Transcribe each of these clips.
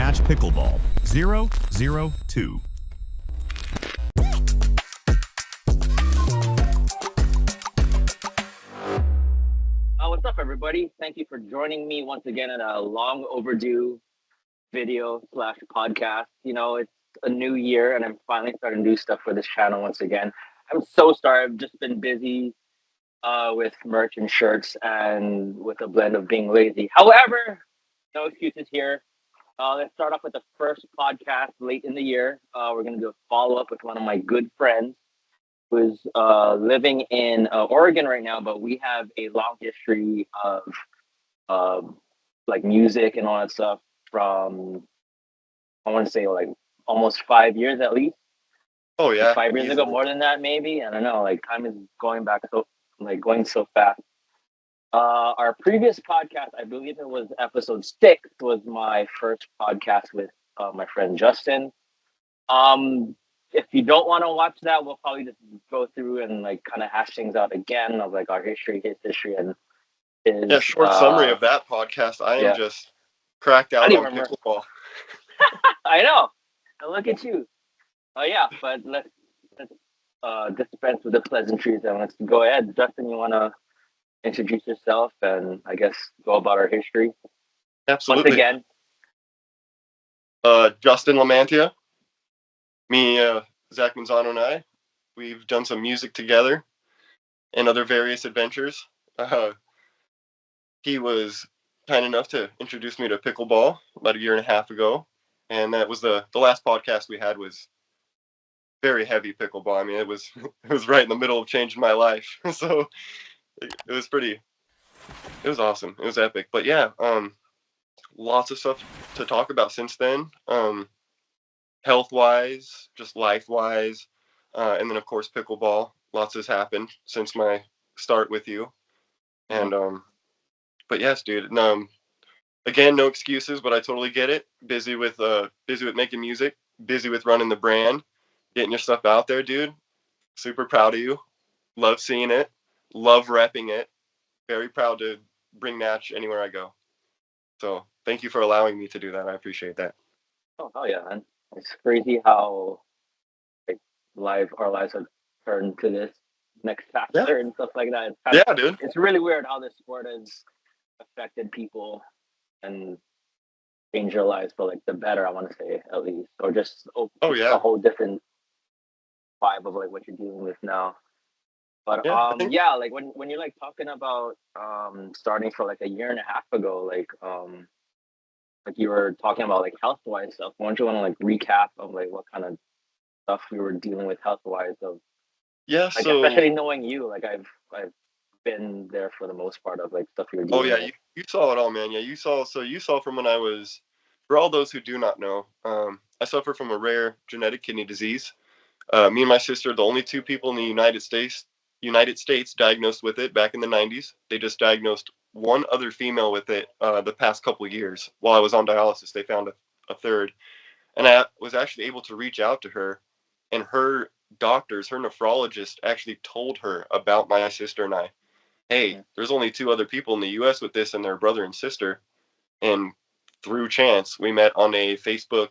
Match Pickleball 002. What's up, everybody? Thank you for joining me once again in a long overdue video / podcast. You know, it's a new year and I'm finally starting to do stuff for this channel once again. I'm so sorry. I've just been busy with merch and shirts and with a blend of being lazy. However, no excuses here. Let's start off with the first podcast late in the year. We're going to do a follow-up with one of my good friends who's living in Oregon right now, but we have a long history of like music and all that stuff from, I want to say, like almost 5 years at least. Oh yeah, like 5 years ago, easily. more than that maybe. I don't know. Like time is going back going so fast. Our previous podcast, I believe it was episode 6, was my first podcast with my friend Justin. If you don't want to watch that, we'll probably just go through and like kind of hash things out again of like our history, his history, and his. Yeah, short summary of that podcast. I am just cracked out on pickleball. I know. And look at you. Oh yeah, but let's dispense with the pleasantries and let's go ahead. Justin, you want to introduce yourself and I guess go about our history? Absolutely. Once again. Justin LaMantia. Me, Zach Manzano and I, we've done some music together and other various adventures. He was kind enough to introduce me to pickleball about 1.5 years ago. And that was the last podcast we had was very heavy pickleball. I mean, it was right in the middle of changing my life. So it was awesome. It was epic. But yeah, lots of stuff to talk about since then. Health-wise, just life-wise, and then of course pickleball. Lots has happened since my start with you. And but yes, dude. Again, no excuses, but I totally get it. Busy with making music, busy with running the brand, getting your stuff out there, dude. Super proud of you. Love seeing it. Love repping it. Very proud to bring Natch anywhere I go. So thank you for allowing me to do that. I appreciate that. Oh yeah, man. It's crazy how like our lives have turned to this next chapter and stuff like that. Dude. It's really weird how this sport has affected people and changed their lives for like the better, I want to say, at least, or just a whole different vibe of like what you're dealing with now. But like when you're like talking about starting for like 1.5 years ago, like you were talking about like health wise stuff. Why don't you want to like recap of like what kind of stuff we were dealing with health wise of so especially knowing you, like I've been there for the most part of like stuff you're dealing with. You saw it all, man. Yeah, you saw from when I was, for all those who do not know, I suffer from a rare genetic kidney disease. Me and my sister are the only 2 people in the United States diagnosed with it back in the 90s. They just diagnosed one other female with it the past couple of years. While I was on dialysis, they found a third. And I was actually able to reach out to her, and her doctors, her nephrologist, actually told her about my sister and I. Hey, there's only 2 other people in the U.S. with this, and their brother and sister. And through chance, we met on a Facebook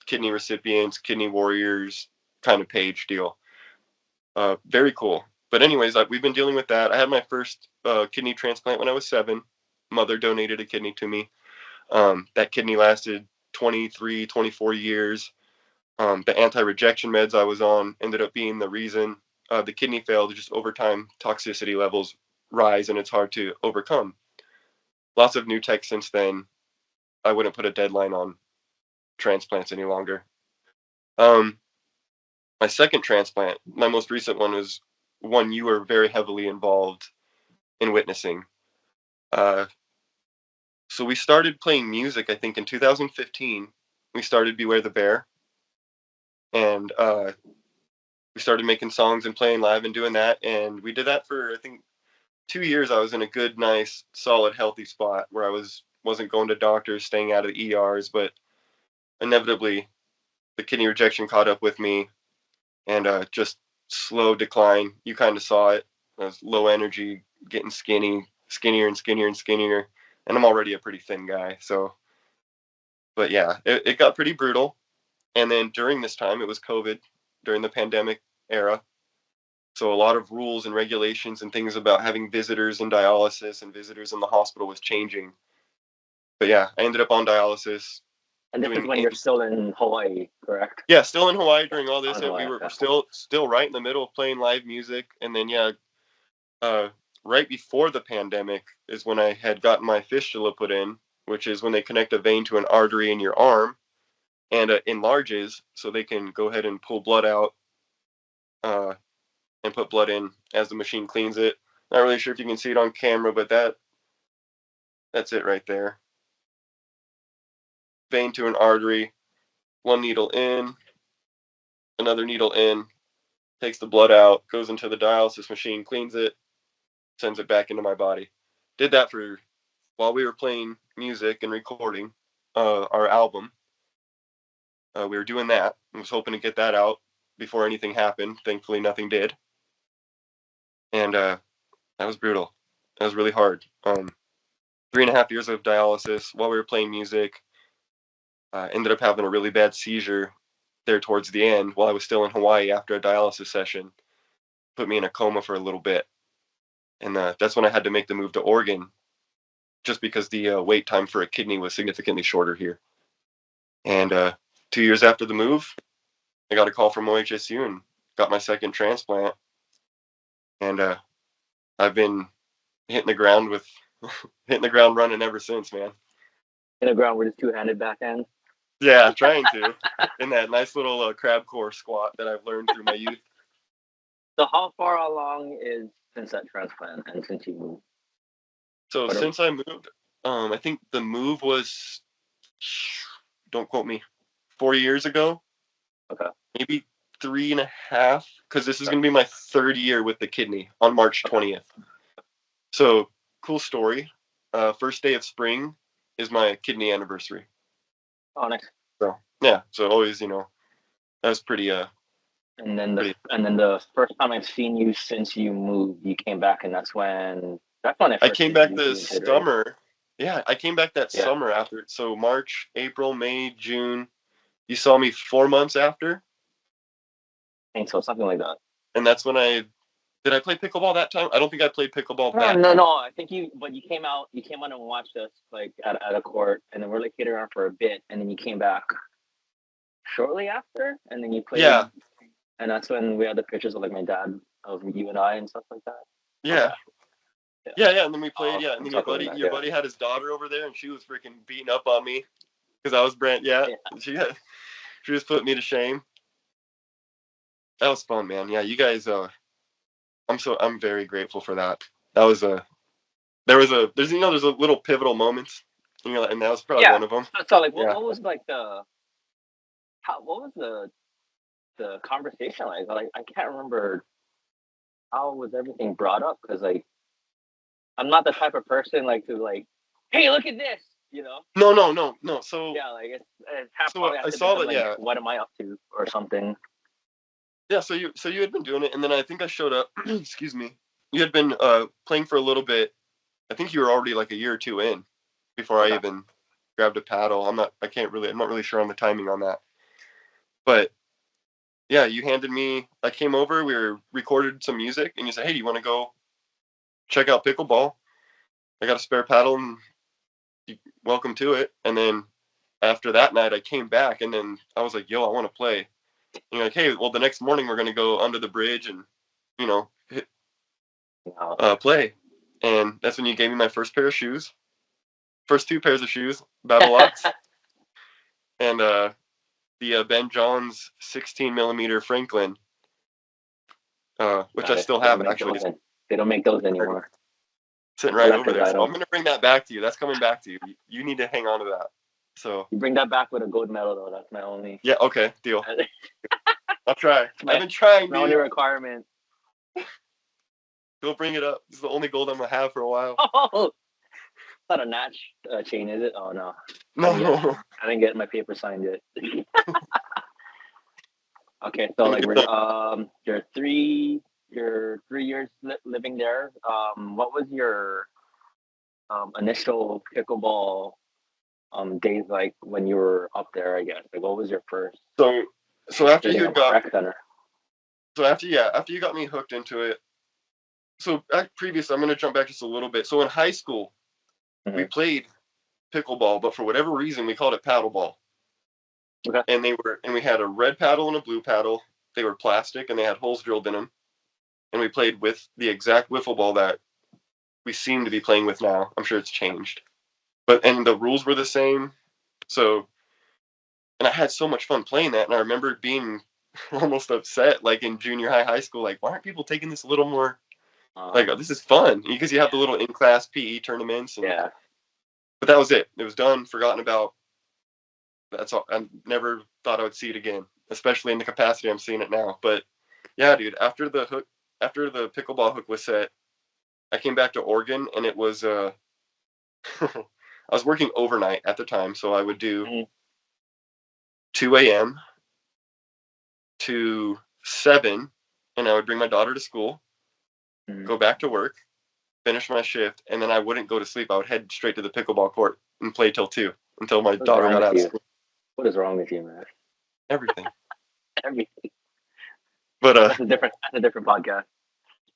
kidney recipients, kidney warriors kind of page deal. Very cool. But anyways, we've been dealing with that. I had my first kidney transplant when I was 7. Mother donated a kidney to me. That kidney lasted 23, 24 years. The anti-rejection meds I was on ended up being the reason the kidney failed. Just over time, toxicity levels rise and it's hard to overcome. Lots of new tech since then. I wouldn't put a deadline on transplants any longer. My second transplant, my most recent one, was one you were very heavily involved in witnessing. So we started playing music, I think, in 2015. We started Beware the Bear. And we started making songs and playing live and doing that. And we did that for, I think, 2 years. I was in a good, nice, solid, healthy spot where I wasn't going to doctors, staying out of the ERs. But inevitably, the kidney rejection caught up with me. And just slow decline. You kind of saw it. I was low energy, getting skinnier and skinnier and skinnier. And I'm already a pretty thin guy. So But yeah, it got pretty brutal. And then during this time, it was COVID, during the pandemic era. So a lot of rules and regulations and things about having visitors in dialysis and visitors in the hospital was changing. But yeah, I ended up on dialysis. And this is Doing when you're still in Hawaii, correct? Yeah, still in Hawaii during all this. In Yeah, Hawaii, we're okay. still right in the middle of playing live music. And then yeah, right before the pandemic is when I had gotten my fistula put in, which is when they connect a vein to an artery in your arm and enlarges, so they can go ahead and pull blood out uh, and put blood in as the machine cleans it. Not really sure if you can see it on camera, but that's it right there. Vein to an artery, one needle in, another needle in, takes the blood out, goes into the dialysis machine, cleans it, sends it back into my body. Did that for while we were playing music and recording our album. We were doing that. I was hoping to get that out before anything happened. Thankfully, nothing did. And that was brutal. That was really hard. 3.5 years of dialysis while we were playing music. Ended up having a really bad seizure there towards the end while I was still in Hawaii after a dialysis session. Put me in a coma for a little bit. And that's when I had to make the move to Oregon, just because the wait time for a kidney was significantly shorter here. And 2 years after the move, I got a call from OHSU and got my second transplant. And I've been hitting the ground with hitting the ground running ever since, man. In the ground with his two-handed backhand. Yeah, trying to in that nice little crab core squat that I've learned through my youth. So how far along is since that transplant and since you moved? So since I moved, I think the move was, don't quote me, 4 years ago. Okay. Maybe 3.5, because this is going to be my third year with the kidney on March 20th. So cool story. First day of spring is my kidney anniversary. Oh, nice. So yeah, so always, that was pretty. And then the first time I've seen you since you moved, you came back, and that's when I came back this injured, summer. right? Yeah, I came back that summer after. So March, April, May, June. You saw me 4 months after. I think so, something like that. And that's when did I play pickleball that time? I don't think I played pickleball that No, time. no. I think you came out and watched us like at a court, and then we're like hitting around for a bit, and then you came back shortly after, and then you played. Yeah. And that's when we had the pictures of like my dad, of you and I, and stuff like that. Yeah. Okay. Yeah, and then we played. Yeah, and then your buddy had his daughter over there, and she was freaking beating up on me because I was Brent. Yeah. She was putting me to shame. That was fun, man. Yeah, you guys. I'm very grateful for that. That was there's a little pivotal moments, and that was probably one of them. So like, what was like what was the conversation like? Like, I can't remember how was everything brought up, because like I'm not the type of person like to like, hey, look at this, No. So yeah, like it's so I saw that. Like, yeah. what am I up to or something? Yeah. So you had been doing it, and then I think I showed up. Excuse me. You had been playing for a little bit. I think you were already like a year or two in before I even grabbed a paddle. I'm not really sure on the timing on that. But yeah, you handed me. I came over. We recorded some music, and you said, "Hey, do you want to go check out pickleball? I got a spare paddle, and welcome to it." And then after that night, I came back, and then I was like, "Yo, I want to play." And you're like, "Hey, well, the next morning we're gonna go under the bridge and play." And that's when you gave me my first pair of shoes, first two pairs of shoes, Battlelocks, and the Ben Johns 16 millimeter Franklin, which I still have actually. They don't make those anymore. Sitting right over there. So I'm gonna bring that back to you. That's coming back to you. You need to hang on to that. So you bring that back with a gold medal, though. That's my only. Yeah. Okay. Deal. I'll try. I've been trying. My only requirement. Go bring it up. This is the only gold I'm gonna have for a while. Oh, it's not a notch chain, is it? Oh no. No. I didn't get my paper signed yet. Okay, so like you're 3 years living there. What was your initial pickleball days like when you were up there? I guess like what was your first So after hitting you at the got rec center? so after you got me hooked into it. So previously, I'm going to jump back just a little bit. So in high school, we Mm-hmm. played pickleball, but for whatever reason, we called it paddleball. Okay. And we had a red paddle and a blue paddle. They were plastic and they had holes drilled in them. And we played with the exact wiffle ball that we seem to be playing with now. I'm sure it's changed, and the rules were the same. So, and I had so much fun playing that. And I remember being almost upset, like in junior high school, like why aren't people taking this a little more? Like, oh, this is fun because you have the little in-class PE tournaments, Yeah. but that was it. It was done, forgotten about. That's all. I never thought I would see it again, especially in the capacity I'm seeing it now. But yeah, dude, after the pickleball hook was set, I came back to Oregon, and it was I was working overnight at the time, so I would do Mhm. 2 a.m. to 7, and I would bring my daughter to school, Mhm. go back to work, finish my shift, and then I wouldn't go to sleep. I would head straight to the pickleball court and play till 2 until my What's daughter wrong got with out of you? school. What is wrong with you, man? Everything. Everything. But That's a different podcast.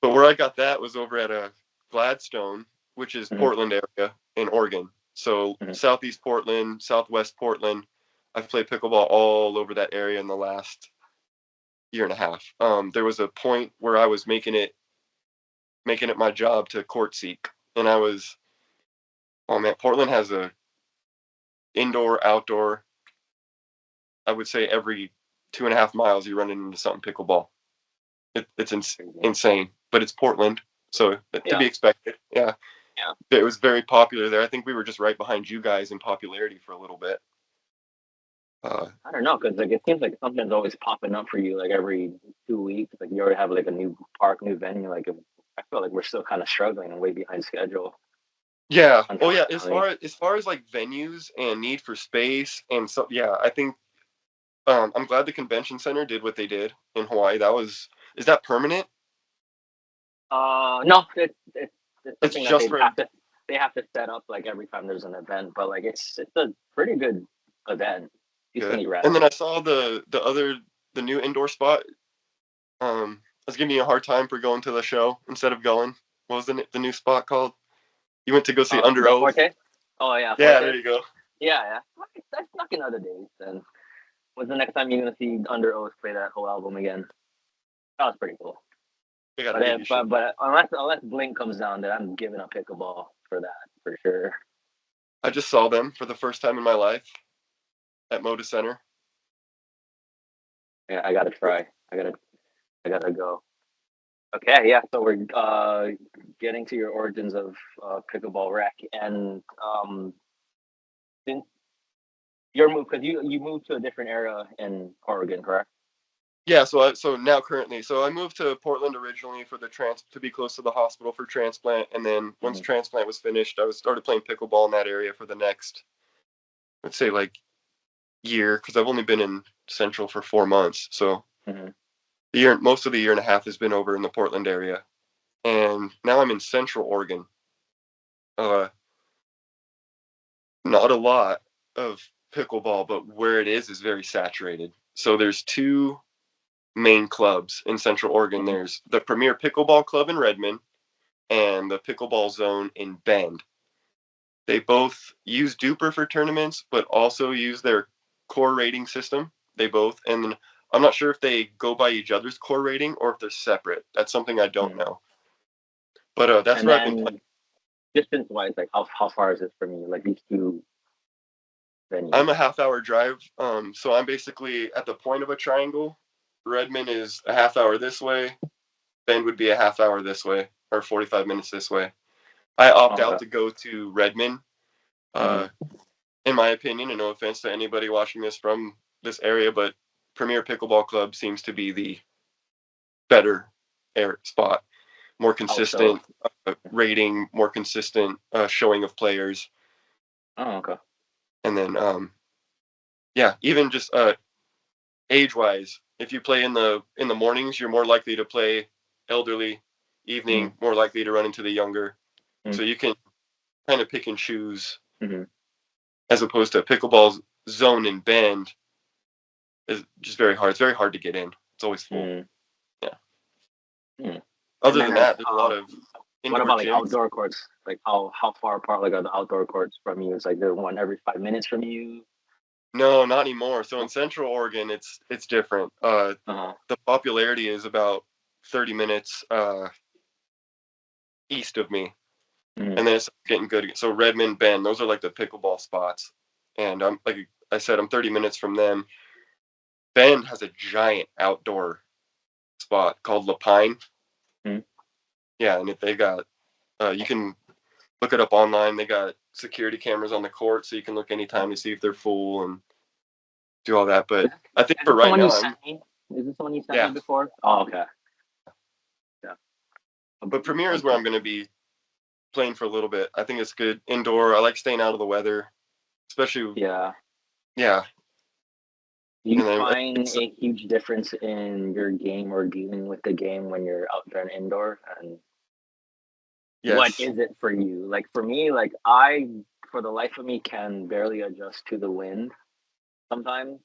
where I got that was over at Gladstone, which is Mhm. Portland area in Oregon. So Mhm. southeast Portland, southwest Portland. I've played pickleball all over that area in the last year and a half. There was a point where I was making it my job to court seek, and I was, oh man, Portland has a indoor, outdoor. I would say every 2.5 miles you run into something pickleball. It's insane, but it's Portland, so to Yeah. be expected. Yeah, Yeah. it was very popular there. I think we were just right behind you guys in popularity for a little bit. I don't know, because like it seems like something's always popping up for you like every 2 weeks. Like you already have like a new park, new venue. Like I feel like we're still kind of struggling and way behind schedule, Yeah. Oh yeah. unfortunately. As far as like venues and need for space and so yeah, I think I'm glad the convention center did what they did in Hawaii. Is that permanent? No, it's It's something that just for they have to set up like every time there's an event. But like it's a pretty good event, good. decently And then I ratted. saw the new indoor spot. I was giving you a hard time for going to the show instead of going. What was the new spot called? You went to go see Under The Oath. Forte. Oh yeah, Yeah, Forte. there you go. Yeah, yeah. That's stuck in other days. And when's the next time you're gonna see Under Oath play that whole album again? That was pretty cool. I gotta But give you shit. unless Blink comes down, then I'm giving up pickleball for that for sure. I just saw them for the first time in my life at Moda Center. Yeah, I gotta try. I gotta go. Okay, yeah. So we're getting to your origins of pickleball rec, and since your move, because you moved to a different area in Oregon, correct? Yeah, so now currently, so I moved to Portland originally for the to be close to the hospital for transplant, and then once Mm-hmm. transplant was finished, started playing pickleball in that area for the next, let's say like year, because I've only been in Central for 4 months, so Mm-hmm. most of the year and a half has been over in the Portland area, and now I'm in Central Oregon. Uh, Not a lot of pickleball, but where it is very saturated. So there's two main clubs in Central Oregon. Mm-hmm. There's the Premier Pickleball Club in Redmond and the Pickleball Zone in Bend. They both use Duper for tournaments, but also use their core rating system. They both, and I'm not sure if they go by each other's core rating or if they're separate. That's something I don't Mm-hmm. know. But that's And where I've been playing. then distance wise, like how far is it from you? Like these two venues? I'm a half-hour drive, so I'm basically at the point of a triangle. Redmond is a half hour this way. Bend would be a half hour this way, or 45 minutes this way. I opt Okay. out to go to Redmond. Mm-hmm. Uh, in my opinion, and no offense to anybody watching this from this area, but Premier Pickleball Club seems to be the better air spot. More How so? consistent rating, more consistent showing of players, Oh, okay. and then yeah, even just age wise, if you play in the mornings, you're more likely to play elderly. Evening, more likely to run into the younger. Mm-hmm. So you can kind of pick and choose Mm-hmm. as opposed to pickleball's zone and bend is just very hard. It's very hard to get in. It's always full. Mm. Yeah. Mm. Other than that, there's a lot of what indoor about like gyms. outdoor courts? Like how far apart like are the outdoor courts from you? It's like there's one every 5 minutes from you. No, not anymore. So in Central Oregon, it's different. Uh-huh. The popularity is about 30 minutes east of me, Mm. and then it's getting good. So Redmond, Bend, those are like the pickleball spots. And I'm like I said, I'm 30 minutes from them. Bend has a giant outdoor spot called Lapine. Mm. Yeah, and they got you can look it up online. They got security cameras on the court, so you can look anytime to see if they're full and do all that. But I think Is for this right someone you now, sent me? Is this someone you sent yeah. me before? Oh, okay. Yeah. But Premier is where I'm going to be playing for a little bit. I think it's good indoor. I like staying out of the weather, especially. Yeah. Yeah. Do you And then find a huge difference in your game or dealing with the game when you're out there and indoor? And what yes, is it for you? Like for me, like I, for the life of me, can barely adjust to the wind sometimes.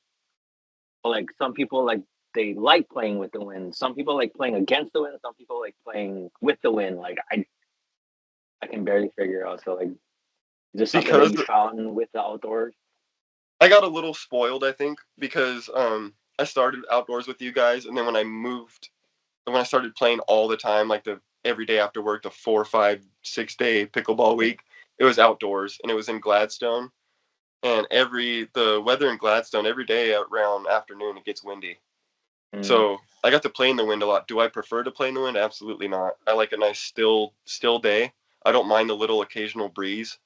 But like some people, like they like playing with the wind. Some people like playing against the wind. Some people like playing with the wind. Like I can barely figure out. So like, is this something that because you found with the outdoors? I got a little spoiled, I think, because I started outdoors with you guys, and then when I started playing all the time, like the every day after work, the 4, 5, 6 day pickleball week, it was outdoors, and it was in Gladstone. And the weather in Gladstone every day around afternoon it gets windy. Mm. So I got to play in the wind a lot. Do I prefer to play in the wind? Absolutely not. I like a nice still day. I don't mind the little occasional breeze,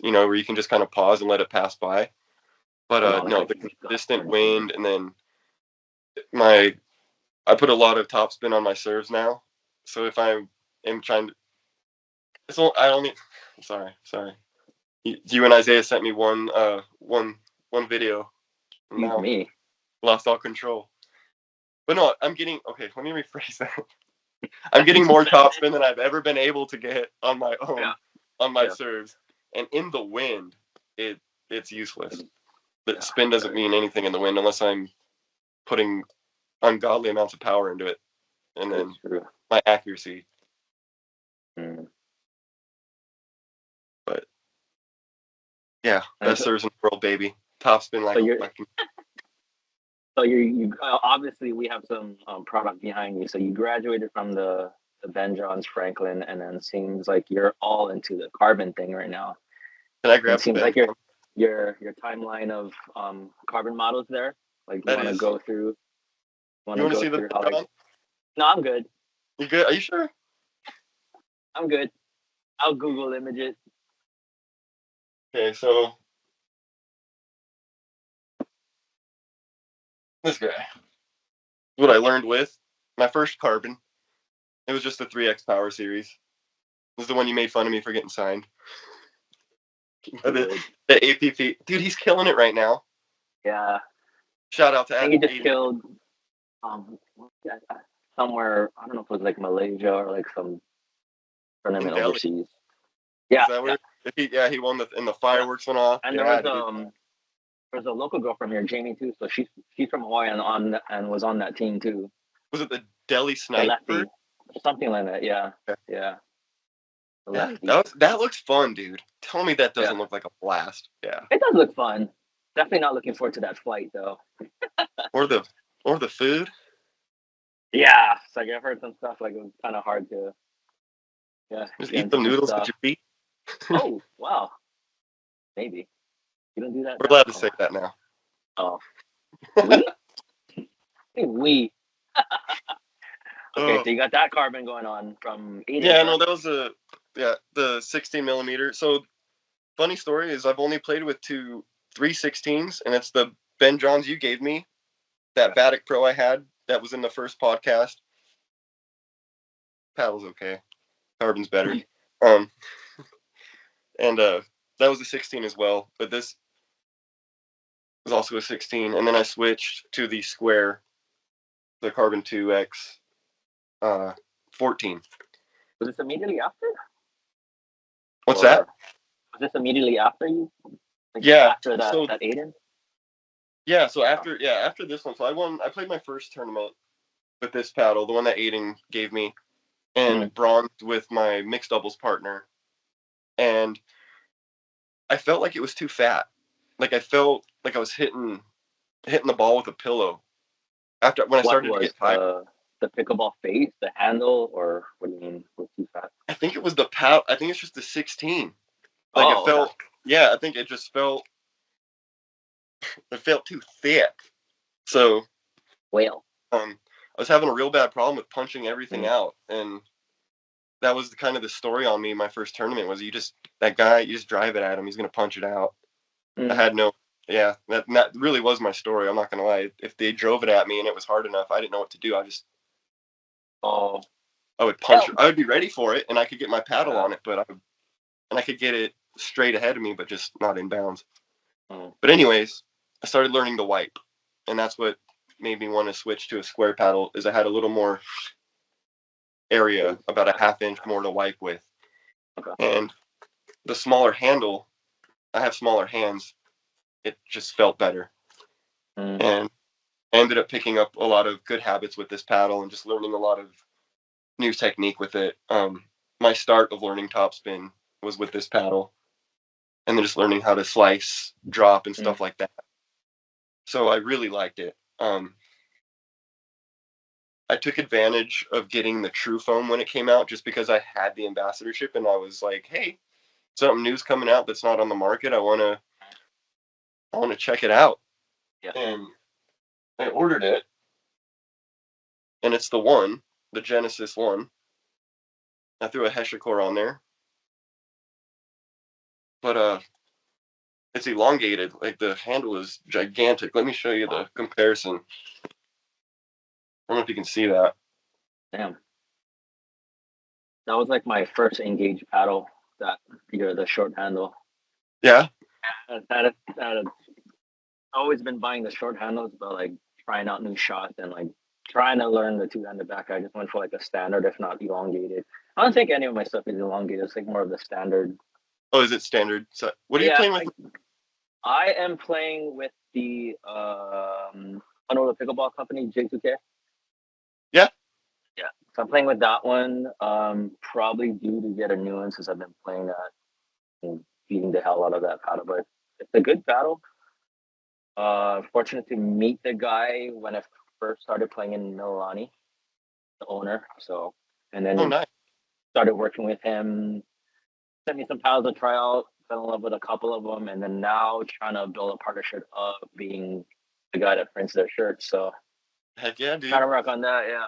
where you can just kind of pause and let it pass by. But Oh, no, like no, a the huge gust or consistent anything. wind, and then I put a lot of topspin on my serves now. So if I am trying to, I only, sorry. You and Isaiah sent me one video. And Excuse now me. lost all control. But no, okay, let me rephrase that. I'm getting more topspin than I've ever been able to get on my Yeah. own, on my Yeah. serves. And in the wind, it's useless. The Yeah. spin doesn't mean anything in the wind unless I'm putting ungodly amounts of power into it. And That's then true. my accuracy. Mm. But yeah, And best serves in the world, baby. Topspin so like you're like so you obviously we have some product behind you. So you graduated from the Ben Johns Franklin, and then seems like you're all into the carbon thing right now. Can I And it grab the seems bench? like your timeline of carbon models there. Like you That want to is. go through You want to see the how like John? no, I'm good. You good? Are you sure? I'm good. I'll Google image it. Okay, so this guy. What I learned with my first carbon. It was just the 3X Power Series. This is the one you made fun of me for getting signed. The, Good. the APP. Dude, he's killing it right now. Yeah. Shout out I to think he just APP. killed somewhere. I don't know if it was like Malaysia or like some In tournament Delhi. overseas. Is Yeah, that yeah, where he won and the yeah. fireworks went off? And Yeah, dude. there was a local girl from here, Jamie too. So she's from Hawaii and was on that team too. Was it the Delhi The Sniper? lefty, something like that. Yeah, Yeah. yeah. The Yeah, lefty. that looks fun, dude. Tell me that Yeah, doesn't look like a blast. Yeah. it does look fun. Definitely not looking forward to that flight though. Or the food. Yeah, it's like I've heard some stuff like it was kind of hard to Just get eat into some some noodles with stuff. your feet. Oh wow, maybe you don't do that We're now. allowed to say that now. Oh, we we. Okay, Oh so you got that carbon going on from 8 inch, yeah, no, right? that was the 16 millimeter. So funny story is I've only played with 316s, and it's the Ben Johns you gave me. That Vatic Pro I had that was in the first podcast. Paddle's okay. Carbon's better. Um, and that was a 16 as well, but this was also a 16. And then I switched to the square, the Carbon 2X 14. Was this immediately after? What's that? Or was this immediately after you? Like Yeah. after that, So that Aiden? yeah. So after this one, so I played my first tournament with this paddle, the one that Aiden gave me, and bronzed with my mixed doubles partner, and I felt like it was too fat. Like I felt like I was hitting the ball with a pillow. After when I What started to was get tired, the pickleball face, the handle, or what do you mean with too fat? I think it was the paddle. I think it's just the 16. Like it Oh, okay. felt, yeah. I think it felt too thick. So Whale. I was having a real bad problem with punching everything Mm. out, and that was kind of the story on me. My first tournament was that guy, you just drive it at him, he's gonna punch it out. I Mm. had no, yeah, that really was my story. I'm not gonna lie. If they drove it at me and it was hard enough, I didn't know what to do. Oh, I would punch. hell. I would be ready for it, and I could get my paddle Yeah. on it, and I could get it straight ahead of me, but just not in bounds. Mm. But anyways, I started learning to wipe, and that's what made me want to switch to a square paddle. Is I had a little more area, Face. about a half inch more to wipe with, Okay. and the smaller handle. I have smaller hands. It just felt better, Mm. and I ended up picking up a lot of good habits with this paddle, and just learning a lot of new technique with it. My start of learning topspin was with this paddle, and then just learning how to slice, drop, and Mm. stuff like that. So I really liked it. I took advantage of getting the True Foam when it came out, just because I had the ambassadorship, and I was like, "Hey, something new's coming out that's not on the market. I want to check it out." Yeah. And I ordered it, and it's the Genesis one. I threw a Heshicore on there, but it's elongated. Like the handle is gigantic. Let me show you the comparison. I don't know if you can see that. Damn. That was like my first engaged paddle. That the short handle. Yeah. That always been buying the short handles, but like trying out new shots and like trying to learn the two-handed back. I just went for like a standard, if not elongated. I don't think any of my stuff is elongated. It's like more of the standard. Oh, is it standard? So, what are you Yeah, playing with? I am playing with the I know the pickleball company J2K. Yeah. Yeah, so I'm playing with that one. Probably due to get a new one since I've been playing that and beating the hell out of that paddle. But it's a good paddle. Fortunate to meet the guy when I first started playing in Mililani, the owner. So, and Oh, then nice. started working with him. Sent me some paddles to try out. Fell in love with a couple of them, and then now trying to build a partnership of being the guy that prints their shirts. So, Heck yeah, trying dude. to work on that. Yeah.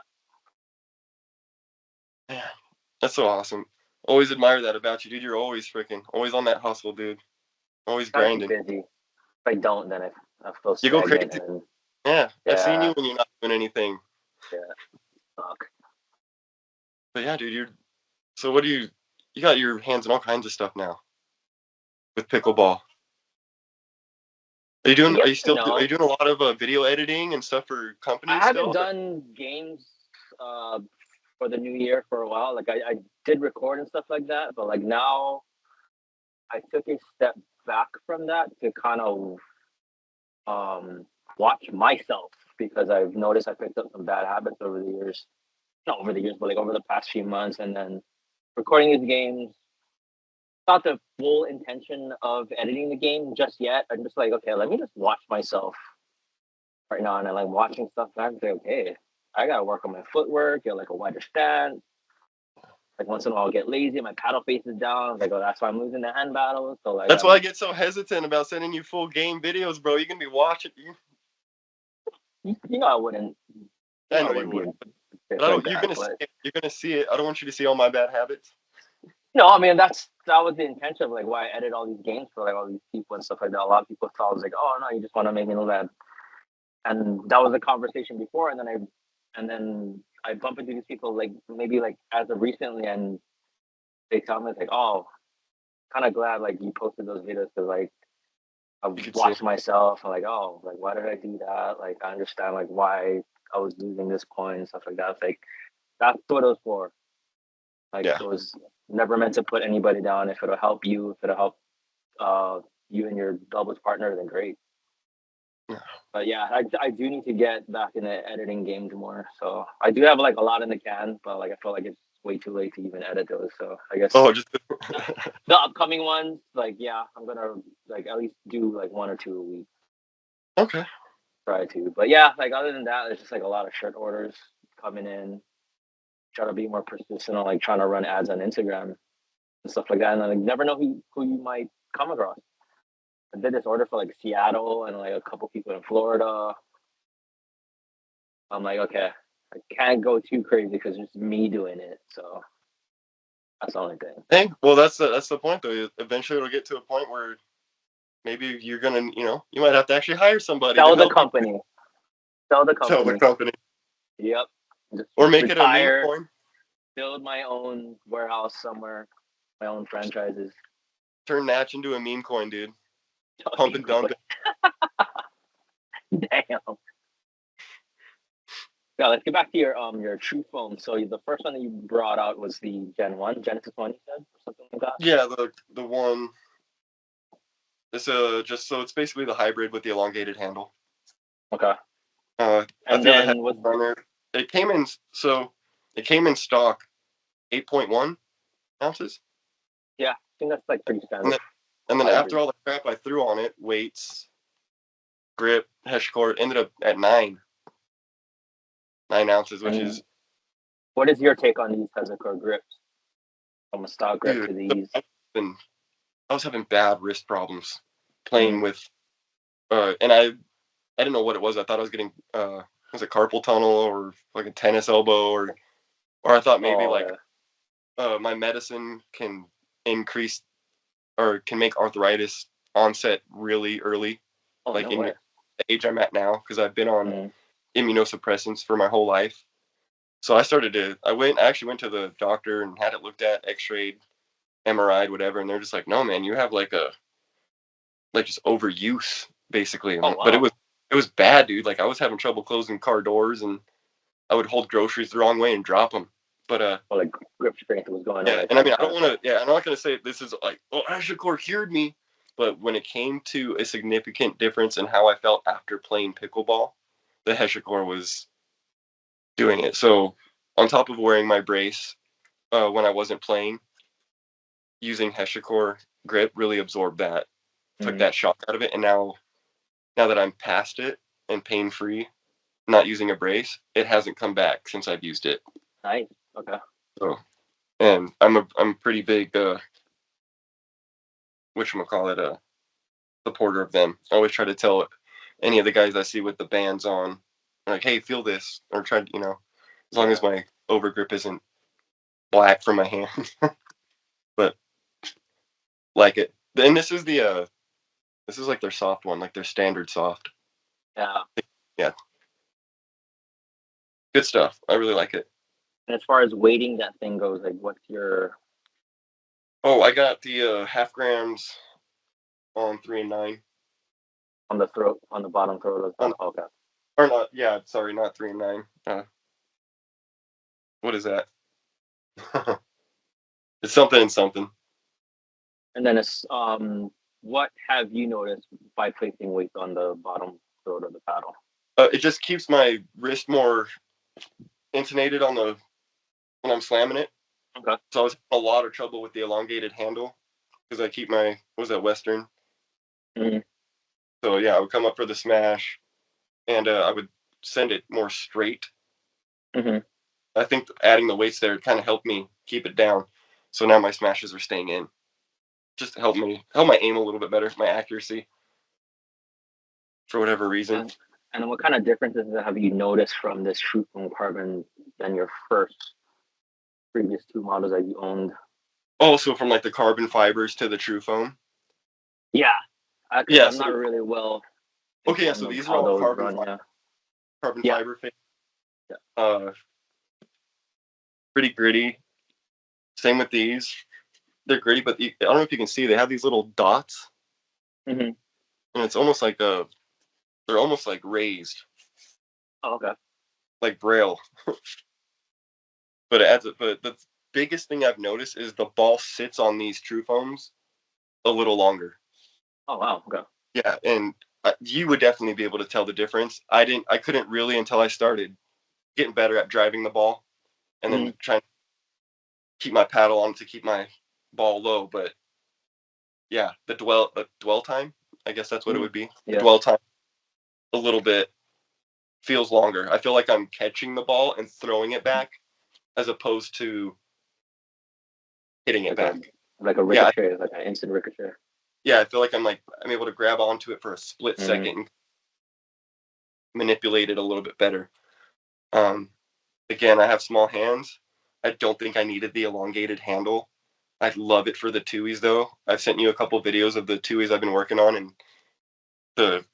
Yeah, that's so awesome. Always admire that about you, dude. You're always on that hustle, dude. Always Gotta keep grinding. busy. If I don't, then I feel You go stagnant. crazy. And Yeah, I've seen yeah, you when you're not doing anything. yeah, fuck. But yeah, dude, so what do you got your hands in all kinds of stuff now with pickleball. Yes and Are no. you doing a lot of video editing and stuff for I companies haven't still? done games uh, for the new year for a while. Like I did record and stuff like that, but like now I took a step back from that to kind of um, watch myself because I've noticed I picked up some bad habits over the years. Not over the years, but like over the past few months, and then recording these games. Not the full intention of editing the game just yet. I'm just like, okay, let me just watch myself right now, and I'm like watching stuff back. And say, okay, I gotta work on my footwork, get like a wider stance. Like once in a while, I'll get lazy. My paddle face is down. Like, oh, that's why I'm losing the hand battles. So like, That's why I get so hesitant about sending you full game videos, bro. You're gonna be watching. you know, I wouldn't. You I know, I know you wouldn't be would, a bit but I like don't. that. But You're gonna see it. I don't want you to see all my bad habits. no, I mean that was the intention of like why I edit all these games for like all these people and stuff like that. A lot of people thought I was like, oh no, you just want to make me look bad, and that was a conversation before, and then I bump into these people like maybe like as of recently, and they tell me it's like, oh, kind of glad like you posted those videos because like I've You could see. watched myself and like, oh, like why did I do that? Like I understand like why I was losing this point and stuff like that. It's like that's what it was for. Like Yeah. it was never meant to put anybody down. If it'll help you, if it'll help you and your doubles partner, then great. Yeah. But yeah, I do need to get back in the editing game more. So I do have like a lot in the can, but like I feel like it's way too late to even edit those. So I guess Oh, just the upcoming ones, like yeah, I'm gonna like at least do like 1 or 2 a week. okay. Try to. But yeah, like other than that, there's just like a lot of shirt orders coming in. Try to be more persistent on like trying to run ads on Instagram and stuff like that. And I like, never know who you might come across. I did this order for like Seattle and like a couple people in Florida. I'm like, okay, I can't go too crazy because it's me doing it. So that's the only thing. Hey, well, that's the point though. Eventually, it'll get to a point where maybe you're gonna, you might have to actually hire somebody to Sell the help you company. Sell the sell the company. company, Yep. Just or make it a meme retire, coin. build my own warehouse somewhere, my own franchises. Turn Natch into a meme coin, dude. Pump and dump it. Damn. Yeah, let's get back to your true foam. So the first one that you brought out was the Gen 1, Genesis 1, you said, or something like that? Yeah, the one. It's just so it's basically the hybrid with the elongated handle. Okay. I And threw the head then was on there. It came in stock 8.1 ounces. yeah, I think that's like pretty And standard. then Hybrid. after all the crap I threw on it, weights, grip, hesh cord, ended up at 9 ounces, which And is, what is your take on these Tezuka grips? From a stock grip dude. to So these? I was having bad wrist problems Mm-hmm. playing with, and I didn't know what it was. I thought I was getting was it carpal tunnel or like a tennis elbow, or I thought maybe Oh, like my medicine can increase or can make arthritis onset really early, oh, like no in way. the age I'm at now, because I've been on Mm-hmm. immunosuppressants for my whole life. So I actually went to the doctor and had it looked at, x-rayed, MRI'd, whatever, and they're just like, no, man, you have like just overuse, basically. Oh, But wow. it was bad, dude. Like I was having trouble closing car doors, and I would hold groceries the wrong way and drop them. But Or like grip strength was going yeah, away and I mean, fast. I don't want to. Yeah, I'm not gonna say this is like, oh, Ashicore cured me. But when it came to a significant difference in how I felt after playing pickleball, the Heshikor was doing it. So on top of wearing my brace when I wasn't playing, using Heshikor grip really absorbed that, took Mm-hmm. that shock out of it, and now that I'm past it and pain free, not using a brace, it hasn't come back since I've used it. Nice. Okay. So, and I'm a pretty big whatchamacallit, supporter of them. I always try to tell any of the guys I see with the bands on, like, hey, feel this, or try to, as long as my overgrip isn't black from my hand, but like it. And this is like their soft one, like their standard soft. Yeah. Yeah, good stuff. I really like it. And as far as weighting that thing goes, like what's your Oh, I got the half grams on 3 and 9. on the throat, on the bottom throat of the On, okay. or not? Yeah, sorry, not 3 and 9. What is that? It's something and something. And then it's what have you noticed by placing weight on the bottom throat of the paddle? It just keeps my wrist more intonated when I'm slamming it. Okay. So I was having a lot of trouble with the elongated handle because I keep my, what was that, Western? Mm-hmm. So yeah, I would come up for the smash, and I would send it more straight. Mm-hmm. I think adding the weights there kind of helped me keep it down. So now my smashes are staying in. Just to help my aim a little bit better, my accuracy, for whatever reason. And what kind of differences have you noticed from this True Foam Carbon than your previous 2 models that you owned? Also, from like the carbon fibers to the true foam. Yeah, because Yeah. I'm not really well Okay. Yeah. So informed of these are how all those run. Yeah. carbon Yeah. fiber. Yeah. Pretty gritty. Same with these. They're gritty, but I don't know if you can see. They have these little dots, Mm-hmm. and it's almost like they're almost like raised, Oh, okay. like braille. But the biggest thing I've noticed is the ball sits on these true foams a little longer. Oh wow. Okay. Yeah, and you would definitely be able to tell the difference. I couldn't really until I started getting better at driving the ball, and then Mhm. trying to keep my paddle on to keep my ball low. But yeah, the dwell time, I guess that's what it Mhm. would be. The Yeah. dwell time a little bit feels longer. I feel like I'm catching the ball and throwing it back as opposed to hitting it Like a back. like a Yeah, ricochet, like an instant ricochet. yeah, I feel like I'm able to grab onto it for a split Mm. second and manipulate it a little bit better. Um, Again, I have small hands. I don't think I needed the elongated handle. I love it for the tuies though. I've sent you a couple videos of the tuies I've been working on, and the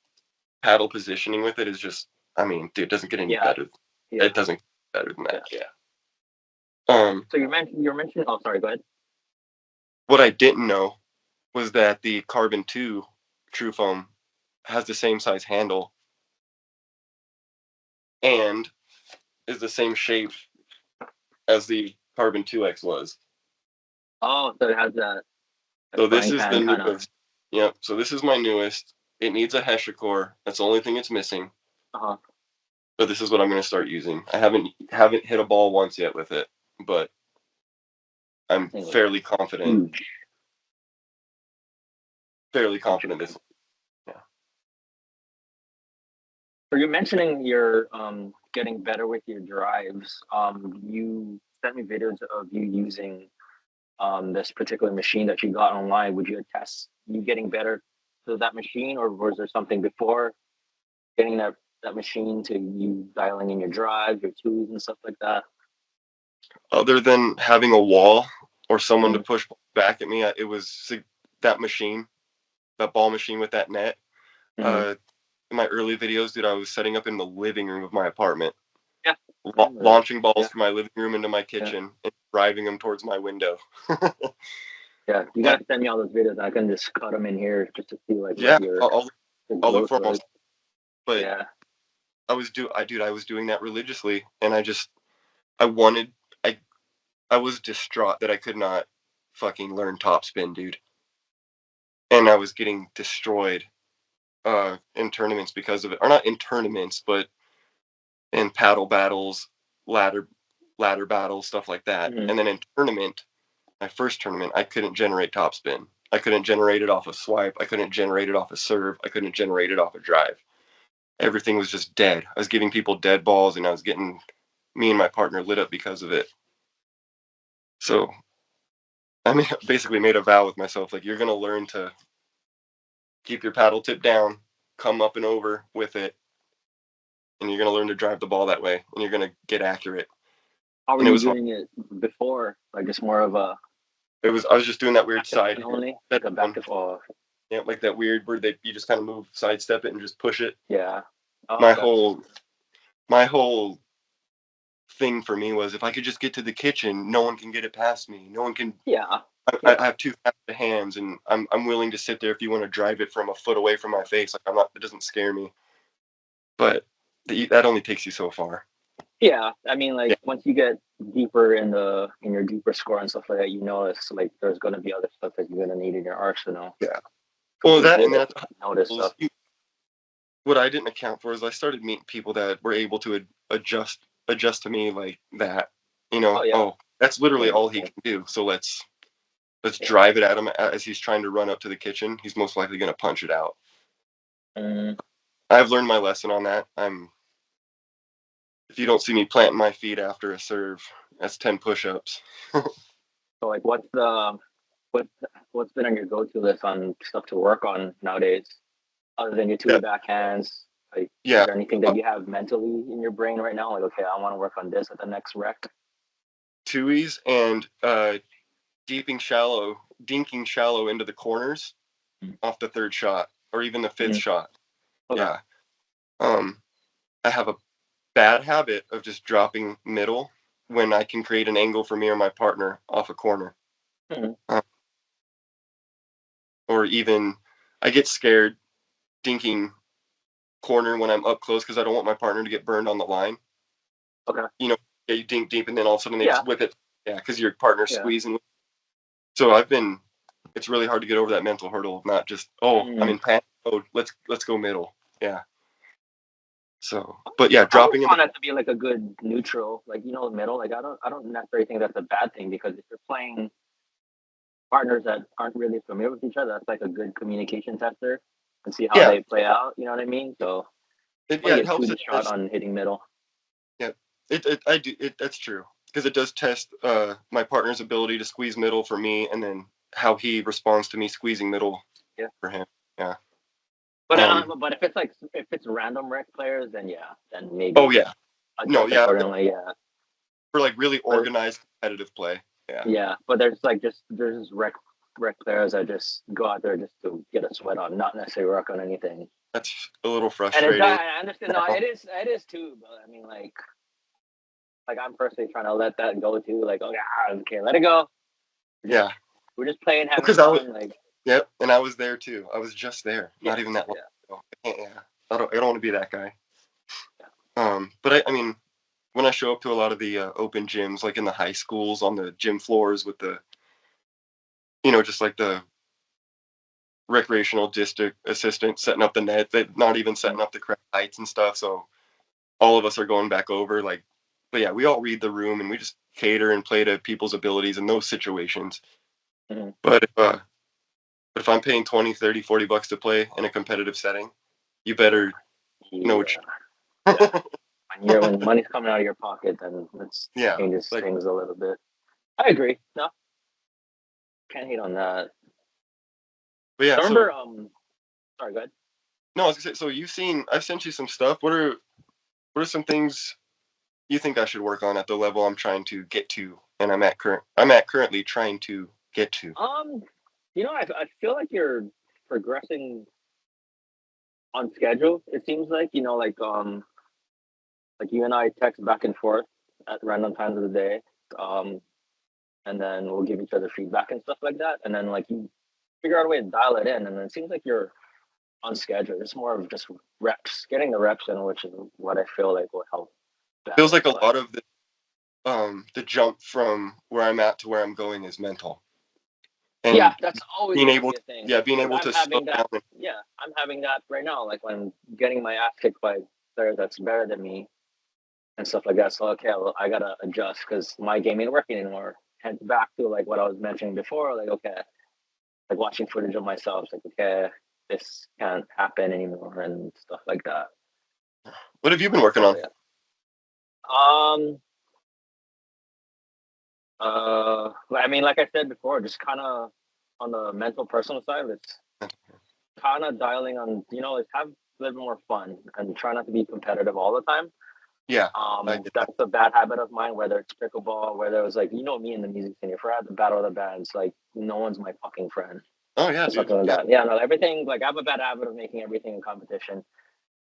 paddle positioning with it is just, I mean, dude, it doesn't get any Yeah. better. Yeah. It doesn't get better than Yeah. that. Yeah. Um, So you're mentioning. Oh, sorry. Go ahead. what I didn't know was that the Carbon 2 True Foam has the same size handle and is the same shape as the Carbon 2X was. Oh, so it has that So like this frying is pan the kind of. newest. Yep. So this is my newest. It needs a HeshiCore. That's the only thing it's missing. Uh-huh. But this is what I'm going to start using. I haven't hit a ball once yet with it, but That I'm thing looks fairly confident. huge. Fairly confident Interesting. this. Yeah. So you're mentioning you're getting better with your drives. You sent me videos of you using this particular machine that you got online. Would you attest you getting better to that machine, or was there something before getting that machine to you dialing in your drive, your tools, and stuff like that? Other than having a wall or someone to Mm-hmm. push back at me, it was that machine, that ball machine with that net. Mm-hmm. Uh, in my early videos, dude, I was setting up in the living room of my apartment, Yeah, I remember that. launching balls Yeah, from my living room into my yeah, kitchen and driving them towards my window. yeah. You But gotta send me all those videos. I can just cut them in here just to see like yeah, what your I'll look growth for them. was. But Yeah. I was doing that religiously, and I wanted, I, I was distraught that I could not fucking learn topspin, dude, and I was getting destroyed in tournaments because of it, or not in tournaments, but in paddle battles, ladder battles, stuff like that. Mm-hmm. And then in tournament, my first tournament, I couldn't generate topspin. I couldn't generate it off a swipe. I couldn't generate it off a serve. I couldn't generate it off a drive. Everything was just dead. I was giving people dead balls, and I was getting me and my partner lit up because of it. So I mean, basically made a vow with myself, like you're gonna learn to keep your paddle tip down, come up and over with it, and you're gonna learn to drive the ball that way, and you're gonna get accurate. How were And it you was hard. doing it before? Like just more of a I was just doing that weird back to front side only, step like a back one. to oh Yeah, like that weird where you just kind of move, sidestep it, and just push it. yeah. Oh, My okay. whole my whole thing for me was if I could just get to the kitchen, no one can get it past me. No one can. Yeah, I yeah. have two fast hands, and I'm willing to sit there if you want to drive it from a foot away from my face. Like I'm not. It doesn't scare me, but that only takes you so far. Yeah. I mean, like Yeah, once you get deeper in your deeper score and stuff like that, you notice like there's gonna be other stuff that you're gonna need in your arsenal yeah. because Well, you that will and then notice stuff. what I didn't account for is I started meeting people that were able to adjust to me like that. Oh yeah. Oh, that's literally Same, all he same. can do. So let's Yeah. drive it at him as he's trying to run up to the kitchen. He's most likely going to punch it out. Mm, I've learned my lesson on that. If you don't see me planting my feet after a serve, that's 10 push-ups. so like what what's been on your go-to list on stuff to work on nowadays, other than your two Yeah, backhands? Like, is yeah. there anything that you have mentally in your brain right now? Like, okay, I want to work on this at the next rec. Tuies and dinking shallow into the corners off the third shot or even the fifth Mm-hmm. shot. Okay. Yeah. Um, I have a bad habit of just dropping middle when I can create an angle for me or my partner off a corner. Mm-hmm. Uh, or even I get scared dinking corner when I'm up close because I don't want my partner to get burned on the line. Okay. Yeah, you dink deep and then all of a sudden they Yeah. just whip it. Yeah, because your partner's Yeah. squeezing. So I've been it's really hard to get over that mental hurdle of not just, oh, I'm in panic mode. Let's go middle. Yeah. So, but yeah, I always dropping in found that to be like a good neutral, like middle. Like I don't necessarily think that's a bad thing because if you're playing partners that aren't really familiar with each other, that's like a good communication tester and see how yeah, they play out. You know what I mean? So I yeah, want it to helps shoot to a shot test. on hitting middle. Yeah, I do it. That's true because it does test my partner's ability to squeeze middle for me, and then how he responds to me squeezing middle Yeah. for him. Yeah. But if it's random rec players, then yeah, then Oh maybe yeah. No. adjust Yeah. accordingly. Yeah. For like really But organized competitive play. Yeah. yeah, but there's just rec players that just go out there just to get a sweat on, not necessarily work on anything. That's a little And frustrating I understand. No, now. it is too. But I mean, like I'm personally trying to let that go too. Like, okay, let it go. Yeah. We're just playing, having Because I was. fun. Like, Yep. And I was there too. I was just there. yeah, Not even that long yeah, ago. Yeah. I don't want to be that guy. yeah. But I mean, when I show up to a lot of the open gyms, like in the high schools on the gym floors with the, just like the recreational district assistant setting up the net, they not even setting up the correct heights and stuff. So all of us are going back over like, but yeah, we all read the room and we just cater and play to people's abilities in those situations. Mm-hmm. But if I'm paying 20, 30, $40 to play in a competitive setting, you better know what Yeah, yeah. When money's coming out of your pocket, then it yeah, changes like, things a little bit. I agree. No, can't hate on that. but yeah, I so remember. Sorry, go ahead. no, I was gonna say, so I've sent you some stuff. What are some things you think I should work on at the level I'm trying to get to, and I'm at currently trying to get to. I feel like you're progressing on schedule. It seems like like you and I text back and forth at random times of the day, um, and then we'll give each other feedback and stuff like that. And then like you figure out a way to dial it in, and then it seems like you're on schedule. It's more of just reps, getting the reps in, which is what I feel like will help Feels better. like a But lot of the jump from where I'm at to where I'm going is mental, yeah, and that's always being going to able be to, a thing. yeah, being Because able I'm to slow having that. down. And, Yeah, I'm having that right now. Like when getting my ass kicked by a player that's better than me and stuff like that. So okay, well, I gotta adjust because my game ain't working anymore. Hence back to like what I was mentioning before. Like okay, like watching footage of myself. It's like okay, this can't happen anymore and stuff like that. what have you been working So on? yeah. Um. I mean, like I said before, just kind of on the mental, personal side, it's kind of dialing on. Like have a little bit more fun and try not to be competitive all the time. Yeah, I get that. That's a bad habit of mine, whether it's pickleball, whether it was like, me in the music scene. If we're at the battle of the bands, like no one's my fucking friend Oh yeah, or dude. something like Yeah, that. Yeah, no, everything, like I have a bad habit of making everything a competition.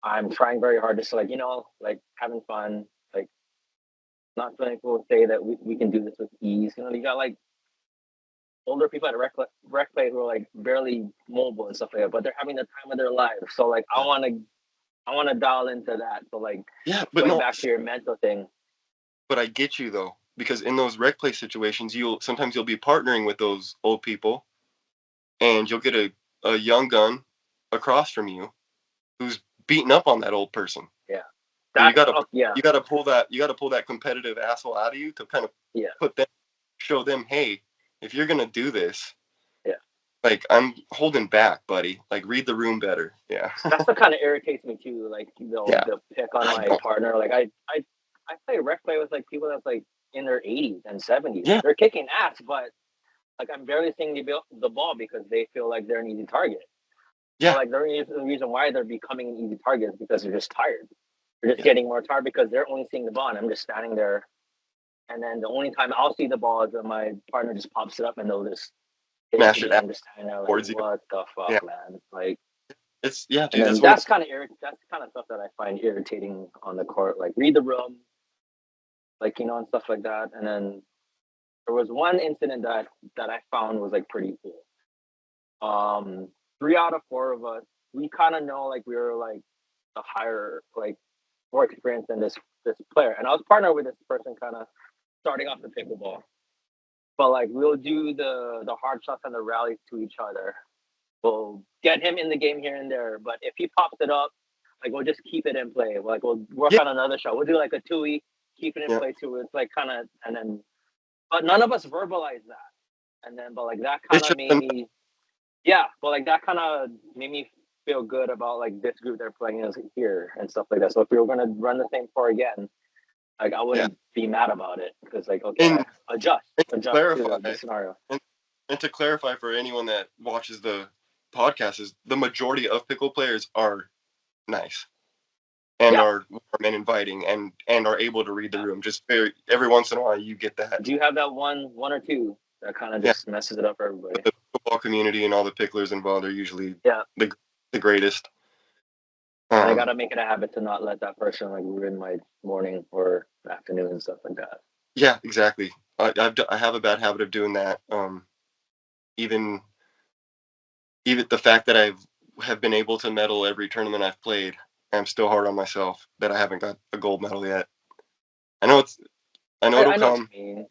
I'm trying very hard just to like having fun, like not letting people say that we can do this with ease. You got like older people at rec play who are like barely mobile and stuff like that, but they're having the time of their lives. So like yeah, I wanna dial into that. So like yeah. But going no, back to your mental thing. but I get you though, because in those rec play situations, you'll be partnering with those old people, and you'll get a young gun across from you who's beating up on that old person. Yeah. So That yeah, you gotta pull that competitive asshole out of you to kind of yeah, put them show them, hey, if you're gonna do this, yeah. like I'm holding back, buddy. Like read the room better. Yeah. That's what kind of irritates me too. Like Yeah. they'll pick on I my don't. partner. Like I play rec play with like people that's like in their 80s and 70s. Yeah. They're kicking ass, but like I'm barely seeing the ball because they feel like they're an easy target. But Yeah. like the reason why they're becoming an easy target is because they're just tired. They're just Yeah. getting more tired because they're only seeing the ball, and I'm just standing there. And then the only time I'll see the ball is when my partner just pops it up and they'll just hit it to Smash me. it And out I'm just standing there like, towards you. what the Yeah. fuck, man? Like, It's yeah, and dude. then That's one of that's kind of stuff that I find irritating on the court. Like, read the room, like and stuff like that. And then there was one incident that I found was like pretty cool. 3 out of 4 of us, we kind of know like we were like a higher, like more experienced than this player. And I was partnered with this person, kind of starting off the pickleball. but like we'll do the hard shots and the rallies to each other. We'll get him in the game here and there, but if he pops it up, like we'll just keep it in play. Like we'll work Yeah, on another shot. We'll do like a 2-week, keep it in yeah. play too. It's like kind of, and then, but none of us verbalize that. And then, but like that kind It's of just made me, yeah, but like that kind of made me feel good about like this group they're playing is here and stuff like that. So if we were gonna run the same floor again, like I yeah. wouldn't be mad about it because like okay, And, adjust and to to the clarify, scenario. and, and to clarify for anyone that watches the podcast, is the majority of pickle players are nice and Yeah. are warm and inviting and are able to read the room. Just every once in a while, you get that. Do you have that one or two that kind of Yeah, just messes it up for everybody? the football community and all the picklers involved are usually Yeah. the greatest. And I gotta make it a habit to not let that person like ruin my morning or afternoon and stuff like that. Yeah, exactly. I have a bad habit of doing that. Even the fact that have been able to medal every tournament I've played, I'm still hard on myself that I haven't got a gold medal yet. I know it'll I know what come, you mean.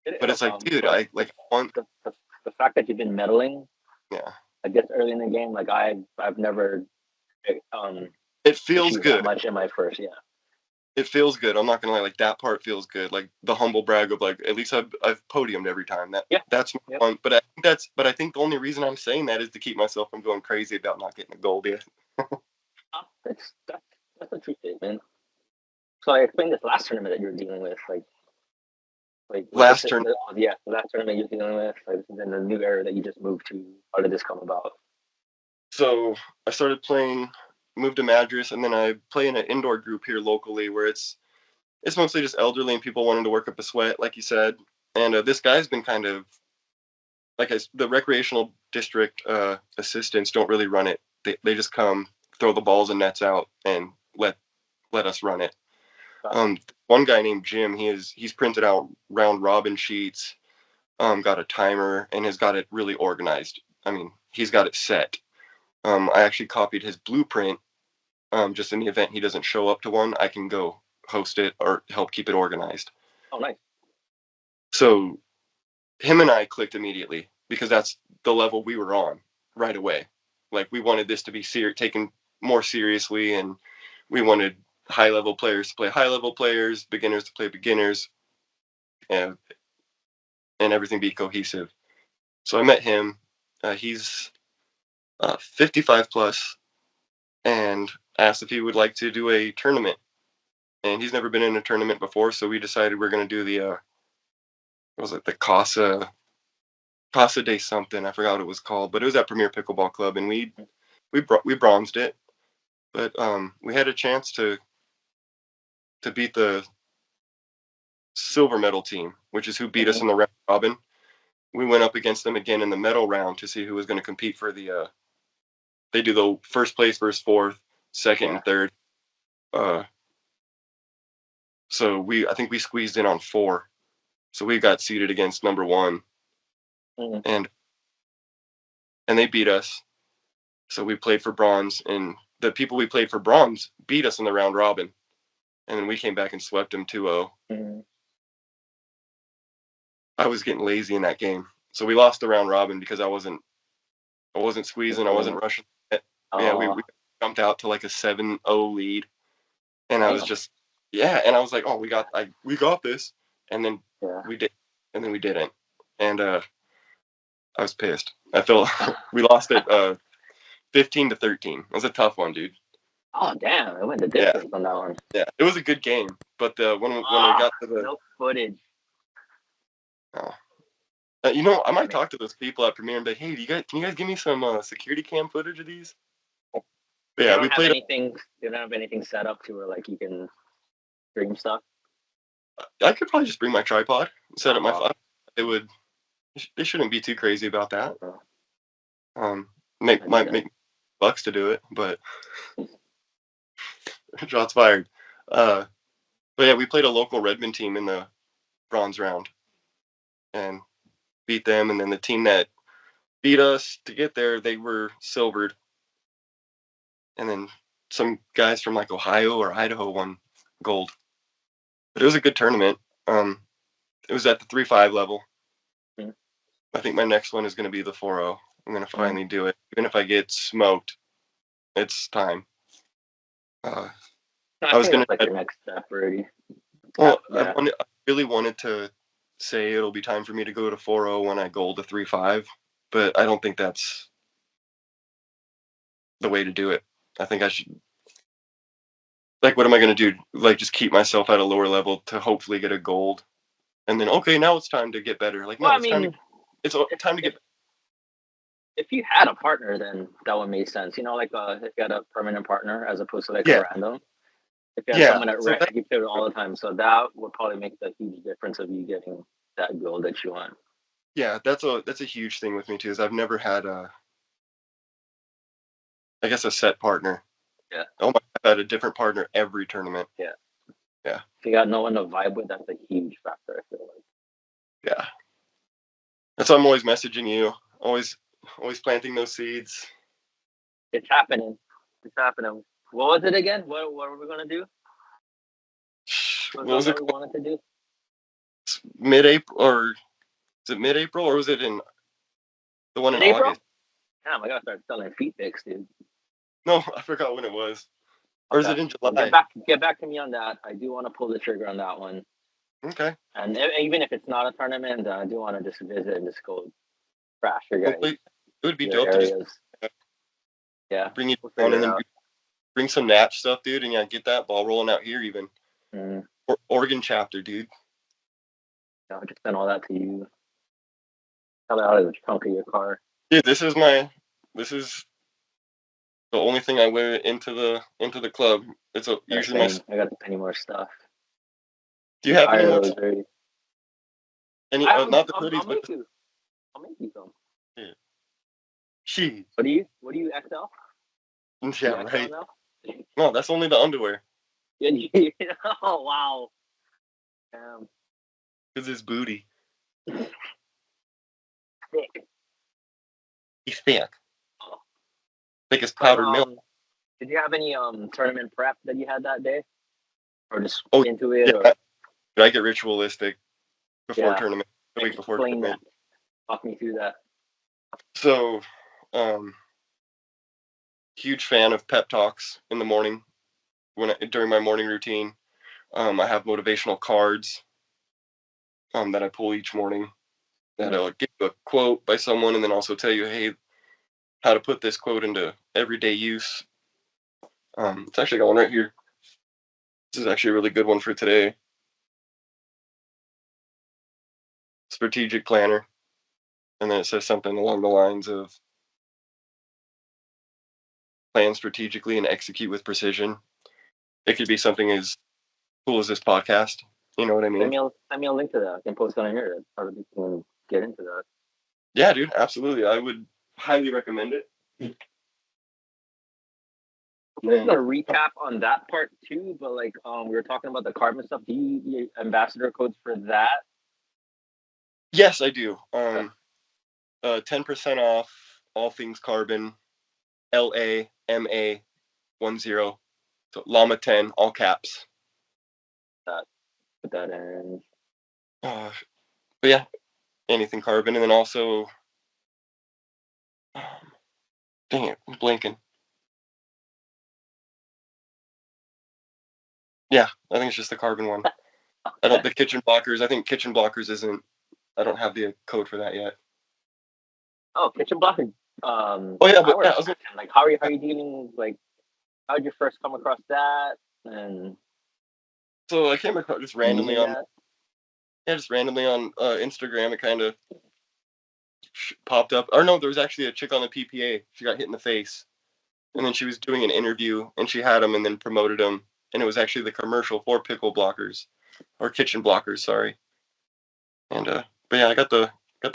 but It'll it's like, come, dude, but I like want. the fact that you've been meddling, Yeah, I guess early in the game, like I've never um it feels achieved that good. much in my first. Yeah. It feels good. I'm not gonna lie. Like that part feels good. Like the humble brag of like at least I've podiumed every time. Yeah. That's Yep. fun. But I think the only reason I'm saying that is to keep myself from going crazy about not getting a gold yet. That's a true statement. So I explained this last tournament that you were dealing with, like was Last this turn. the last tournament you're dealing with, like this is in the new era that you just moved to. How did this come about? So I started playing, moved to Madras, and then I play in an indoor group here locally where it's mostly just elderly and people wanting to work up a sweat, like you said. And this guy's been kind of the recreational district assistants don't really run it. They just come, throw the balls and nets out, and let us run it. One guy named Jim, he's printed out round robin sheets, got a timer, and has got it really organized. I mean, he's got it set. I actually copied his blueprint. Just in the event he doesn't show up to one, I can go host it or help keep it organized. Oh, nice. So him and I clicked immediately because that's the level we were on right away. Like we wanted this to be taken more seriously, and we wanted high level players to play high level players, beginners to play beginners, and everything be cohesive. So I met him. He's 55 plus, and asked if he would like to do a tournament. And he's never been in a tournament before, so we decided we're going to do the what was it, the Casa de something. I forgot what it was called, but it was at Premier Pickleball Club, and we bronzed it. But we had a chance to beat the silver medal team, which is who beat us in the round robin. We went up against them again in the medal round to see who was going to compete for the. They do the first place versus fourth, second, and third. So I think we squeezed in on 4, so we got seeded against number 1, and they beat us. So we played for bronze, and the people we played for bronze beat us in the round robin, and then we came back and swept them 2-0. I was getting lazy in that game, so we lost the round robin because I wasn't squeezing, I wasn't rushing it. Yeah, we jumped out to like a 7-0 lead, and I was just and I was like, oh, we got this, and then we didn't, and I was pissed. I felt we lost it 15-13. It was a tough one, dude. Oh damn! I went the distance on that one. Yeah, it was a good game, but when we got to the no footage. Oh. I might talk to those people at Premiere and be like, hey, can you guys give me some security cam footage of these? Yeah, we played. They don't have anything set up to where like you can stream stuff. I could probably just bring my tripod, set up my phone. They shouldn't be too crazy about that. Might make bucks to do it, but shots fired. But yeah, we played a local Redmond team in the bronze round and beat them, and then the team that beat us to get there, they were silvered, and then some guys from like Ohio or Idaho won gold. But it was a good tournament. It was at the 3-5 level, I think my next one is going to be the 4-0. I'm going to finally do it. Even if I get smoked, it's time. I I was think going that's like to. your next step already. Well, Yeah. I really wanted to say it'll be time for me to go to 4-0 when I goal to 3-5, but I don't think that's the way to do it. I think I should. Like, what am I going to do? Like, just keep myself at a lower level to hopefully get a gold, and then okay, now it's time to get better. Like, Well, no, I mean, it's time to get. if you had a partner, then that would make sense. You know, like if you had a permanent partner as opposed to like a Yeah, random. If you had yeah. someone that So that, you play with all the time, so that would probably make the huge difference of you getting that goal that you want. yeah, that's a huge thing with me too. Is I've never had I guess a set partner. Yeah. Oh my, I've had a different partner every tournament. Yeah. Yeah. If you got no one to vibe with, that's a huge factor. I feel like. Yeah. That's why I'm always messaging you. Always planting those seeds. It's happening. It's happening. What was it again? What were we gonna do? What was it we called? wanted to do? Mid-April, or is it mid-April, or was it in the one in April? August? Damn, I gotta start selling feet pics, dude. No, I forgot when it was. Or is Okay. it in Well, July? get back to me on that. I do want to pull the trigger on that one. Okay. And even if it's not a tournament, I do want to just visit and just go crash your guys, Hopefully, it would be your dope to just areas. Yeah, bring you we'll down figure and it then out. bring some Natch stuff, dude, and yeah, get that ball rolling out here even. Oregon chapter, dude. I'll just send all that to you. Tell it out of the trunk of your car. Dude, this is the only thing I wear into the club. It's usually my. I got any more stuff. Do you have any Tired of more? those already. Any? Not the hoodies, but I'll make you some. yeah. She. What do you XL? Yeah, You XL right. now? No, that's only the underwear. Oh wow. Cause his booty. Thick. He's thick. Oh. Thick as powdered milk. Did you have any tournament prep that you had that day, or just Oh, into it? yeah. Or I get ritualistic before tournament. The week before explain tournament. that. Walk me through that. So, huge fan of pep talks in the morning. During my morning routine, I have motivational cards that I pull each morning. That'll give you a quote by someone, and then also tell you, hey, how to put this quote into everyday use. It's actually got one right here. This is actually a really good one for today. Strategic planner, and then it says something along the lines of plan strategically and execute with precision. It could be something as cool as this podcast. You know what I mean? Send me a link to that. I can post it on here. Probably can get into that. Yeah, dude, absolutely. I would highly recommend it. I'm gonna recap on that part too, but like we were talking about the carbon stuff. Do you ambassador codes for that? Yes, I do. 10% off all things carbon. LAMA 10. So Llama 10, all caps. Put that in. But yeah, anything carbon, and then also, dang it, I'm blanking. Yeah, I think it's just the carbon one. The kitchen blockers. I think kitchen blockers isn't. I don't have the code for that yet. Oh, kitchen blocker. Oh yeah, but yeah, like how are you dealing? Like, how did you first come across that? And so I came across just randomly on Instagram. It kind of popped up. Or no, there was actually a chick on the PPA. She got hit in the face, and then she was doing an interview, and she had him, and then promoted him, and it was actually the commercial for pickle blockers, or kitchen blockers. Sorry. And but yeah, I got the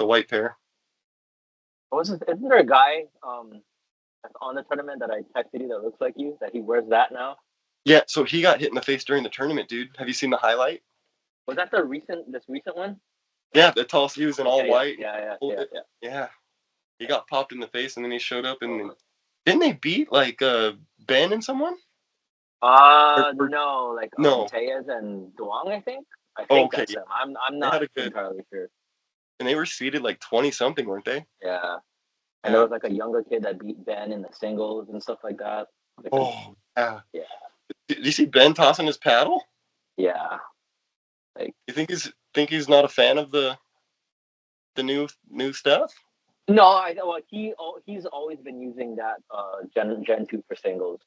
white pair. isn't there a guy that's on the tournament that I texted you that looks like you that he wears that now? Yeah, so he got hit in the face during the tournament, dude. Have you seen the highlight? Was that this recent one? Yeah, the tall. He was in all white. Yeah. He got popped in the face, and then he showed up, and didn't they beat like Ben and someone? No, like no. Tejas and Duong, I think. I think that's him. I'm not entirely sure. And they were seeded like 20 something, weren't they? Yeah. And there was like a younger kid that beat Ben in the singles and stuff like that. Like, Oh, yeah. yeah. Did you see Ben tossing his paddle? Yeah. Like, You think he's not a fan of the new stuff? no, well, he's always been using that Gen 2 for singles.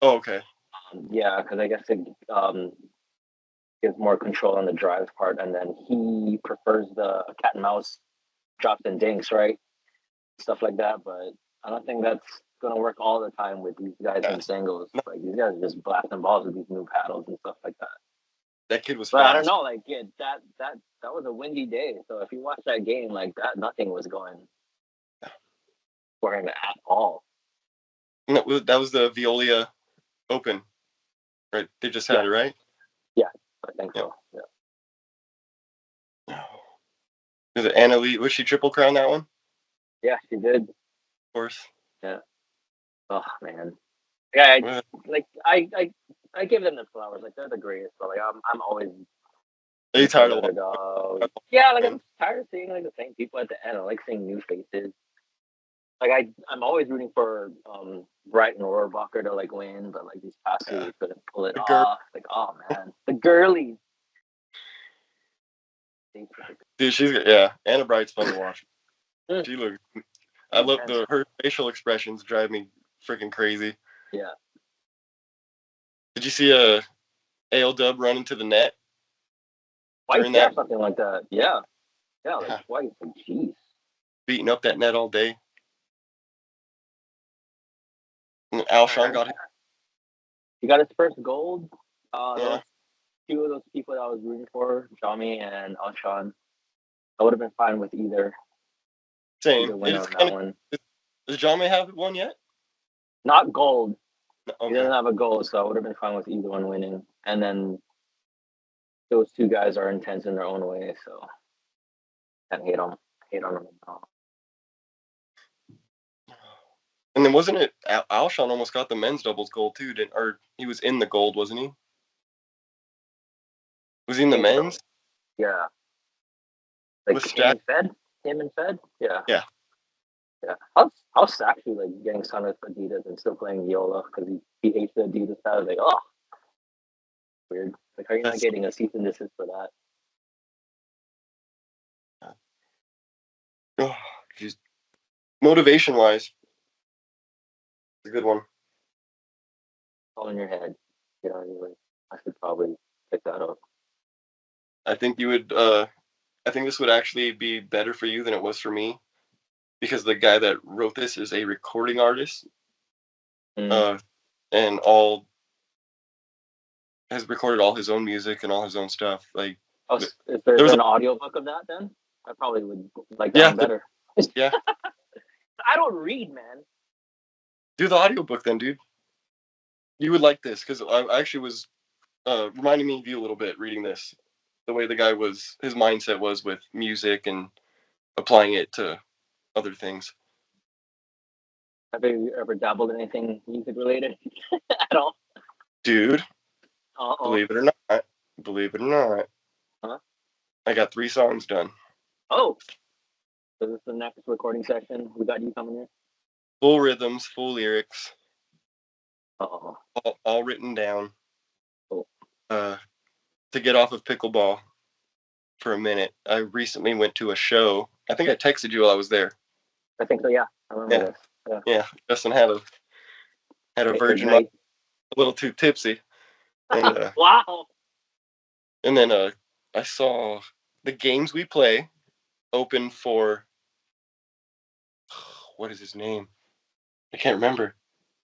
Oh, okay. Yeah, because I guess it gives more control on the drive part, and then he prefers the cat and mouse drops and dinks, right? Stuff like that. But I don't think that's gonna work all the time with these guys in Yeah. singles. No, Like these guys are just blasting balls with these new paddles and stuff like that. that kid was But I don't fast. know, like yeah, that was a windy day. So if you watch that game like that, nothing was going for him at all. No, that was the Veolia Open, right? They just had Yeah, it, right? yeah, I think Yeah. so. Yeah, Is it Anna Lee? Was she triple crown that one? Of yeah, she did. course. Yeah. Oh man. Yeah, Well, I give them the flowers. Like they're the greatest. But like I'm always are you rooting for tired the of underdog. watching? Yeah, like I'm tired of seeing like the same people at the end. I like seeing new faces. Like I'm always rooting for Brighton or Rohrbacher to like win, but like these past 2 Yeah. weeks couldn't pull it The girl, off. Like oh man, the girlies. dude, yeah. Anna Bright's fun to watch. Mm, She looks. I love intense. her facial expressions. Drive me freaking crazy. Yeah. Did you see AL Dub run into the net Twice, during yeah, that? something like that. Yeah. Yeah, like Yeah, twice. Like jeez. beating up that net all day. And Alshon Man. got hit. He got his first gold. There Yeah, was 2 of those people that I was rooting for, Jami and Alshon. I would have been fine with either same. winner It's on kind that one. of. Does John May have one yet? Not gold. No, He okay. doesn't have a gold, so I would have been fine with either one winning. And then those 2 guys are intense in their own way, so can't hate on them at all. And then wasn't it Alshon almost got the men's doubles gold too? Didn't or he was in the gold, wasn't he? Was he in I the think so. men's? Yeah. Like With Stack? him and Fed? Yeah. Yeah. Yeah. How's actually like getting signed with Adidas and still playing Viola because he hates the Adidas style? Like, oh, weird. Like, how are you not That's getting a cease and desist for that? oh, geez. Motivation wise, it's a good one. All in your head. You know, you're like, I should probably pick that up. I think you would. I think this would actually be better for you than it was for me because the guy that wrote this is a recording artist, Mm. uh, and all has recorded all his own music and all his own stuff. Like Oh, th- is there there was a an audiobook of that then? I probably would like that yeah, one better. yeah. I don't read, man. Do the audiobook then, dude. You would like this because I actually was reminding me of you a little bit reading this. The way the guy was, his mindset was with music and applying it to other things. Have you ever dabbled in anything music related at all? Dude, Uh-oh. believe it or not, believe it or not, Huh? I got 3 songs done. Oh, so this is the next recording session. We got you coming in. Full rhythms, full lyrics, Uh-oh. all written down. Cool. To get off of Pickleball for a minute, I recently went to a show. I think I texted you while I was there. I think so. Yeah, I remember Yeah, this. Yeah. yeah. Justin had a virgin, a Ignite. little too tipsy, and Wow. and then I saw the games we play open for what is his name? I can't remember.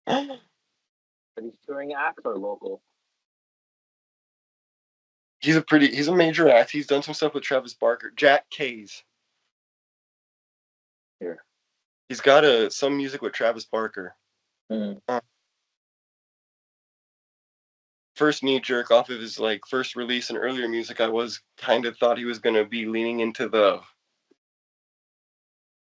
Are these touring acts or local? He's a major act. He's done some stuff with Travis Barker, Jack Kays. Here. He's got some music with Travis Barker. Mm. First knee jerk off of his like first release and earlier music, I was kind of thought he was gonna be leaning into the,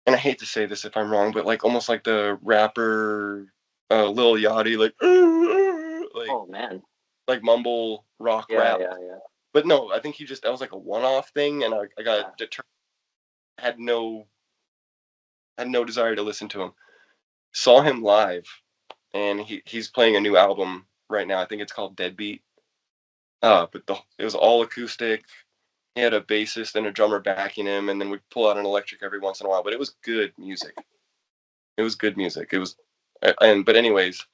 and I hate to say this if I'm wrong, but like almost like the rapper Lil Yachty, Oh man. like mumble rock Yeah, rap. yeah, yeah. But no, I think that was like a one-off thing, and I got Yeah. determined had no desire to listen to him. Saw him live, and he's playing a new album right now. I think it's called Deadbeat. But it was all acoustic. He had a bassist and a drummer backing him, and then we'd pull out an electric every once in a while. But it was good music. It was good music. It was, but anyways,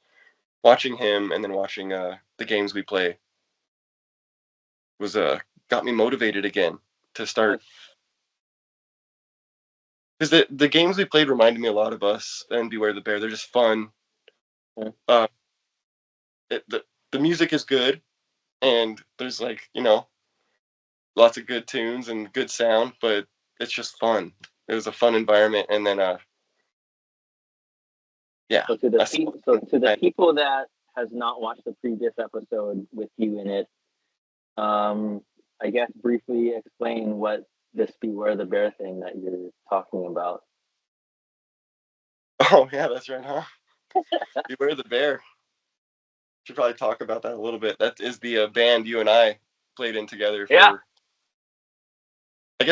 watching him and then watching the games we play was got me motivated again to start. Because the games we played reminded me a lot of us and Beware the Bear. They're just fun. Yeah. Uh, the music is good, and there's like lots of good tunes and good sound, but it's just fun. It was a fun environment, and then yeah. So to the people that has not watched the previous episode with you in it, I guess briefly explain what this Beware the Bear thing that you're talking about. Oh yeah, that's right, huh? Beware the Bear. Should probably talk about that a little bit. That is the band you and I played in together Yeah. for. I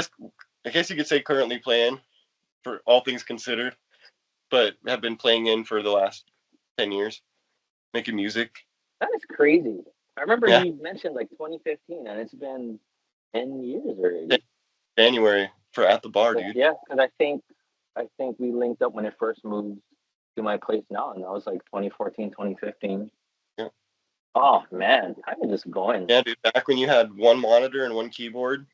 guess you could say currently playing for all things considered, but have been playing in for the last 10 years, making music. That is crazy. I remember Yeah. you mentioned like 2015, and it's been 10 years already. January for At the Bar, dude. Yeah, because I think we linked up when it first moved to my place now, and that was like 2014, 2015. Yeah. Oh man, time is just going. Yeah, dude. Back when you had one monitor and one keyboard,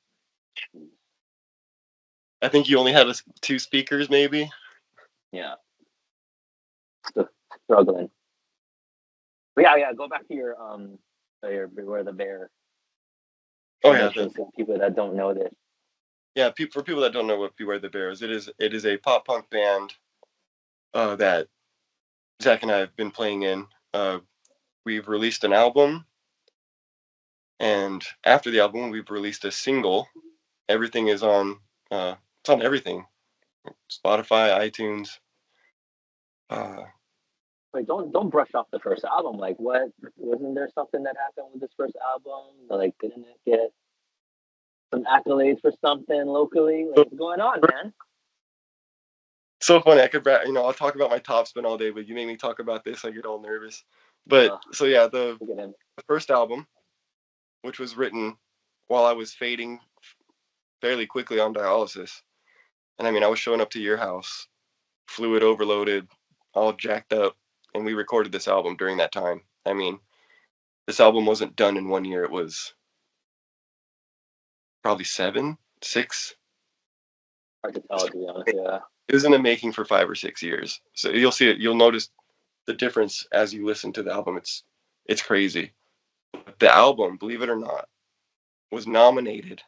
I think you only had two speakers, maybe. Yeah, still struggling. But yeah. Go back to your Beware the Bear. Oh yeah, People that don't know this. yeah. For people that don't know what Beware the Bear is, it is a pop punk band that Zach and I have been playing in. We've released an album, and after the album, we've released a single. Everything is on. It's on everything: Spotify, iTunes. Wait, don't brush off the first album. Like, what wasn't there something that happened with this first album? Like, didn't it get some accolades for something locally? Like, what's going on, man? So funny. I could, I'll talk about my top spin all day, but you make me talk about this, I get all nervous. But so yeah, the first album, which was written while I was fading fairly quickly on dialysis, and I mean, I was showing up to your house, fluid overloaded, all jacked up, and we recorded this album during that time. I mean, this album wasn't done in 1 year. It was probably 7, 6. Hard to tell, to be honest. Yeah. It was in the making for 5 or 6 years. So you'll see it. You'll notice the difference as you listen to the album. It's crazy. The album, believe it or not, was nominated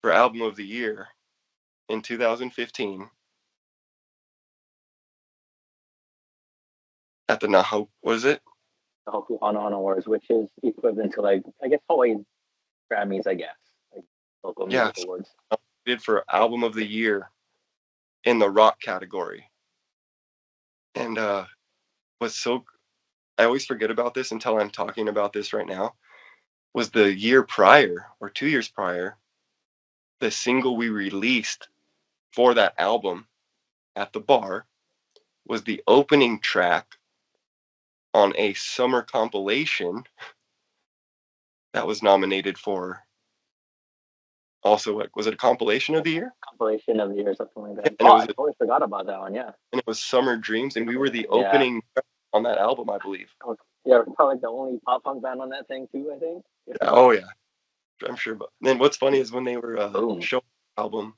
for Album of the Year in 2015 at the Naho. Was it? The Hopi Hana Awards, which is equivalent to like I guess Hawaii Grammys, I guess, like local music awards. Did for Album of the Year in the rock category, and was so. I always forget about this until I'm talking about this right now. Was the year prior or 2 years prior, the single we released for that album at the bar was the opening track on a summer compilation that was nominated for also, was it a compilation of the year? Compilation of the year, something like that. And I totally forgot about that one, yeah. And it was Summer Dreams, and we were the opening on that album, I believe. Yeah, we're probably the only pop punk band on that thing too, I think. Oh yeah, I'm sure. But then what's funny is when they were showing the album,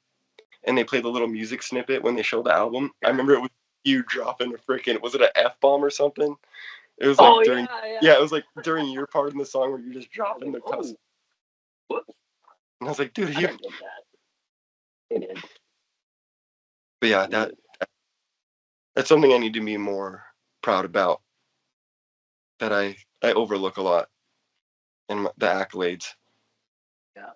and they played the little music snippet when they showed the album. I remember it was you dropping a freaking, was it an F-bomb or something? It was like it was like during your part in the song where you're just dropping the cuss. Whoops. And I was like, dude, I didn't get that. It is. But yeah, that's something I need to be more proud about. That I overlook a lot in the accolades. Yeah.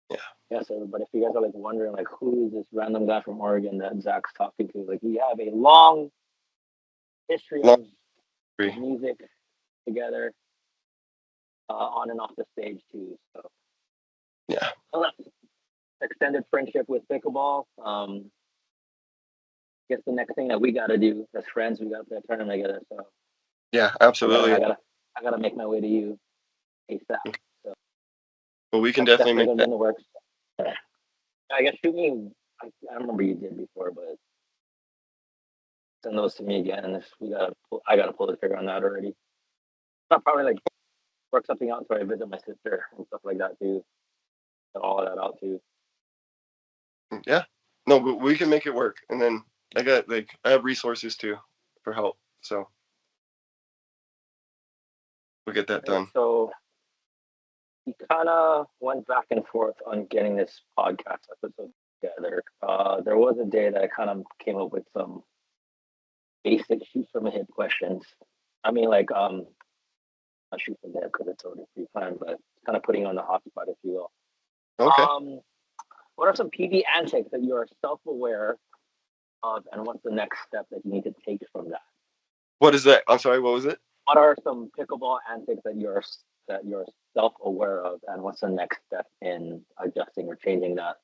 Yeah. Yeah. So, but if you guys are like wondering, like, who is this random guy from Oregon that Zach's talking to? Like, we have a long history of music together, on and off the stage too. So. Yeah. extended friendship with Pickleball. Guess the next thing that we got to do as friends, we got to play a tournament together. So Yeah, I absolutely. gotta make my way to you ASAP. So Well, we can that's definitely definitely make gonna be that. in the works. I guess shoot me. I remember you did before, but send those to me again. If I gotta pull the trigger on that already. I'll probably like work something out so I visit my sister and stuff like that too. And all of that out too. Yeah. No, but we can make it work. And then I have resources too for help. So we'll get that done. So we kind of went back and forth on getting this podcast episode together. There was a day that I kind of came up with some basic shoot from the hip questions. I mean, like not shoot from the hip because it's already pre-planned, but kind of putting you on the hot spot, if you will. Okay. What are some PB antics that you are self-aware of, and what's the next step that you need to take from that? What is that? I'm sorry, what was it? What are some pickleball antics that you're self-aware of, and what's the next step in adjusting or changing that?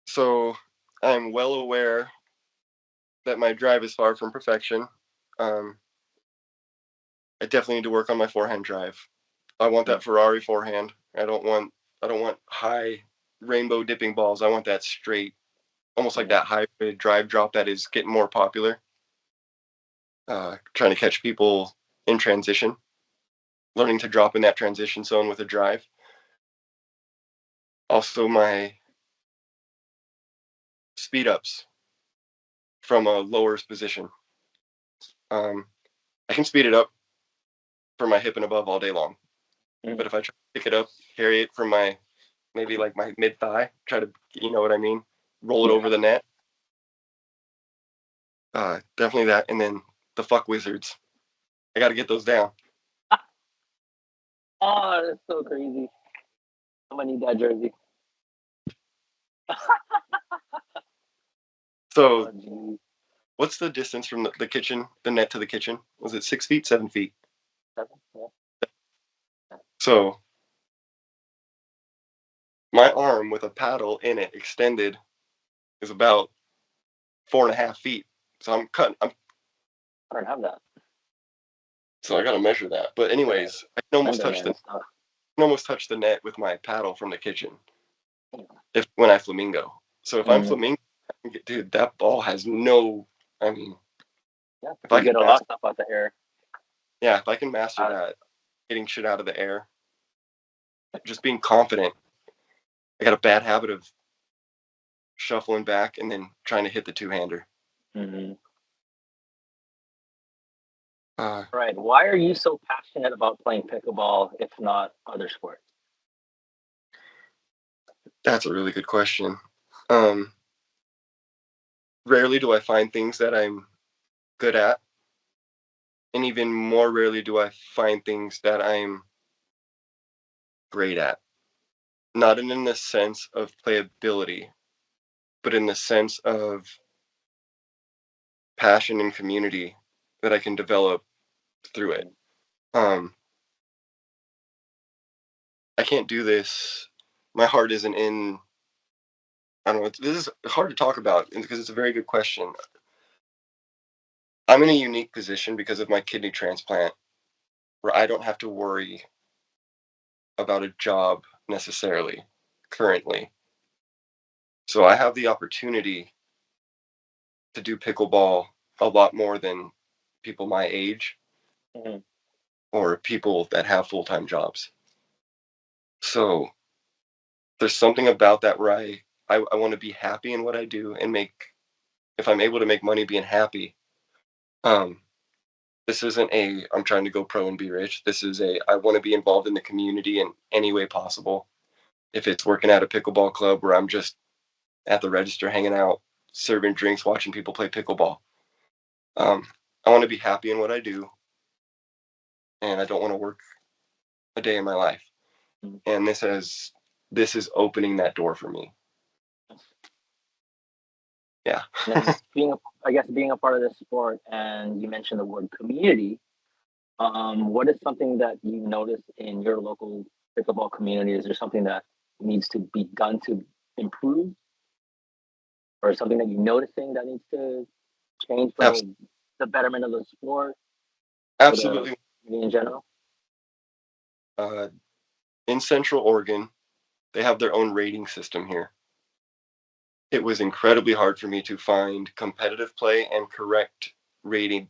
So I'm well aware that my drive is far from perfection. I definitely need to work on my forehand drive. I want that Ferrari forehand. I don't want high rainbow dipping balls. I want that straight, almost like that hybrid drive drop that is getting more popular. Trying to catch people in transition, learning to drop in that transition zone with a drive. Also, my speed ups from a lower position. I can speed it up from my hip and above all day long, but if I try to pick it up, carry it from my maybe like my mid thigh, try to, you know what I mean, roll it over the net. Definitely that, and then the fuck wizards. I got to get those down. Oh, that's so crazy. I'm gonna need that jersey. So, Oh, what's the distance from the kitchen, the net to the kitchen? Was it 6 feet, 7 feet? 7? Yeah. So, my arm with a paddle in it extended is about 4.5 feet. So I'm cutting. I don't have that. So I got to measure that. But anyways, I can almost touch the net with my paddle from the kitchen. When I flamingo. So if I'm flamingo, dude, that ball has no. I mean, if I get a lot of stuff out the air. Yeah, if I can master that, getting shit out of the air, just being confident. I got a bad habit of shuffling back and then trying to hit the two-hander. Right. Why are you so passionate about playing pickleball, if not other sports? That's a really good question. Rarely do I find things that I'm good at, and even more rarely do I find things that I'm great at. Not in the sense of playability, but in the sense of passion and community that I can develop through it. I can't do this. My heart isn't in. I don't know. This is hard to talk about because it's a very good question. I'm in a unique position because of my kidney transplant where I don't have to worry about a job necessarily currently. So I have the opportunity to do pickleball a lot more than people my age or people that have full-time jobs. So there's something about that where I want to be happy in what I do and if I'm able to make money being happy. This isn't I'm trying to go pro and be rich. This is I want to be involved in the community in any way possible. If it's working at a pickleball club where I'm just at the register hanging out, serving drinks, watching people play pickleball. I want to be happy in what I do, and I don't want to work a day in my life. And this is opening that door for me. Yeah. being a part of this sport, and you mentioned the word community. What is something that you notice in your local pickleball community? Is there something that needs to be done to improve, or something that you're noticing that needs to change for Abs- the betterment of the sport, for the Absolutely. in general? Uh, in Central Oregon, they have their own rating system here. It was incredibly hard for me to find competitive play and correct rated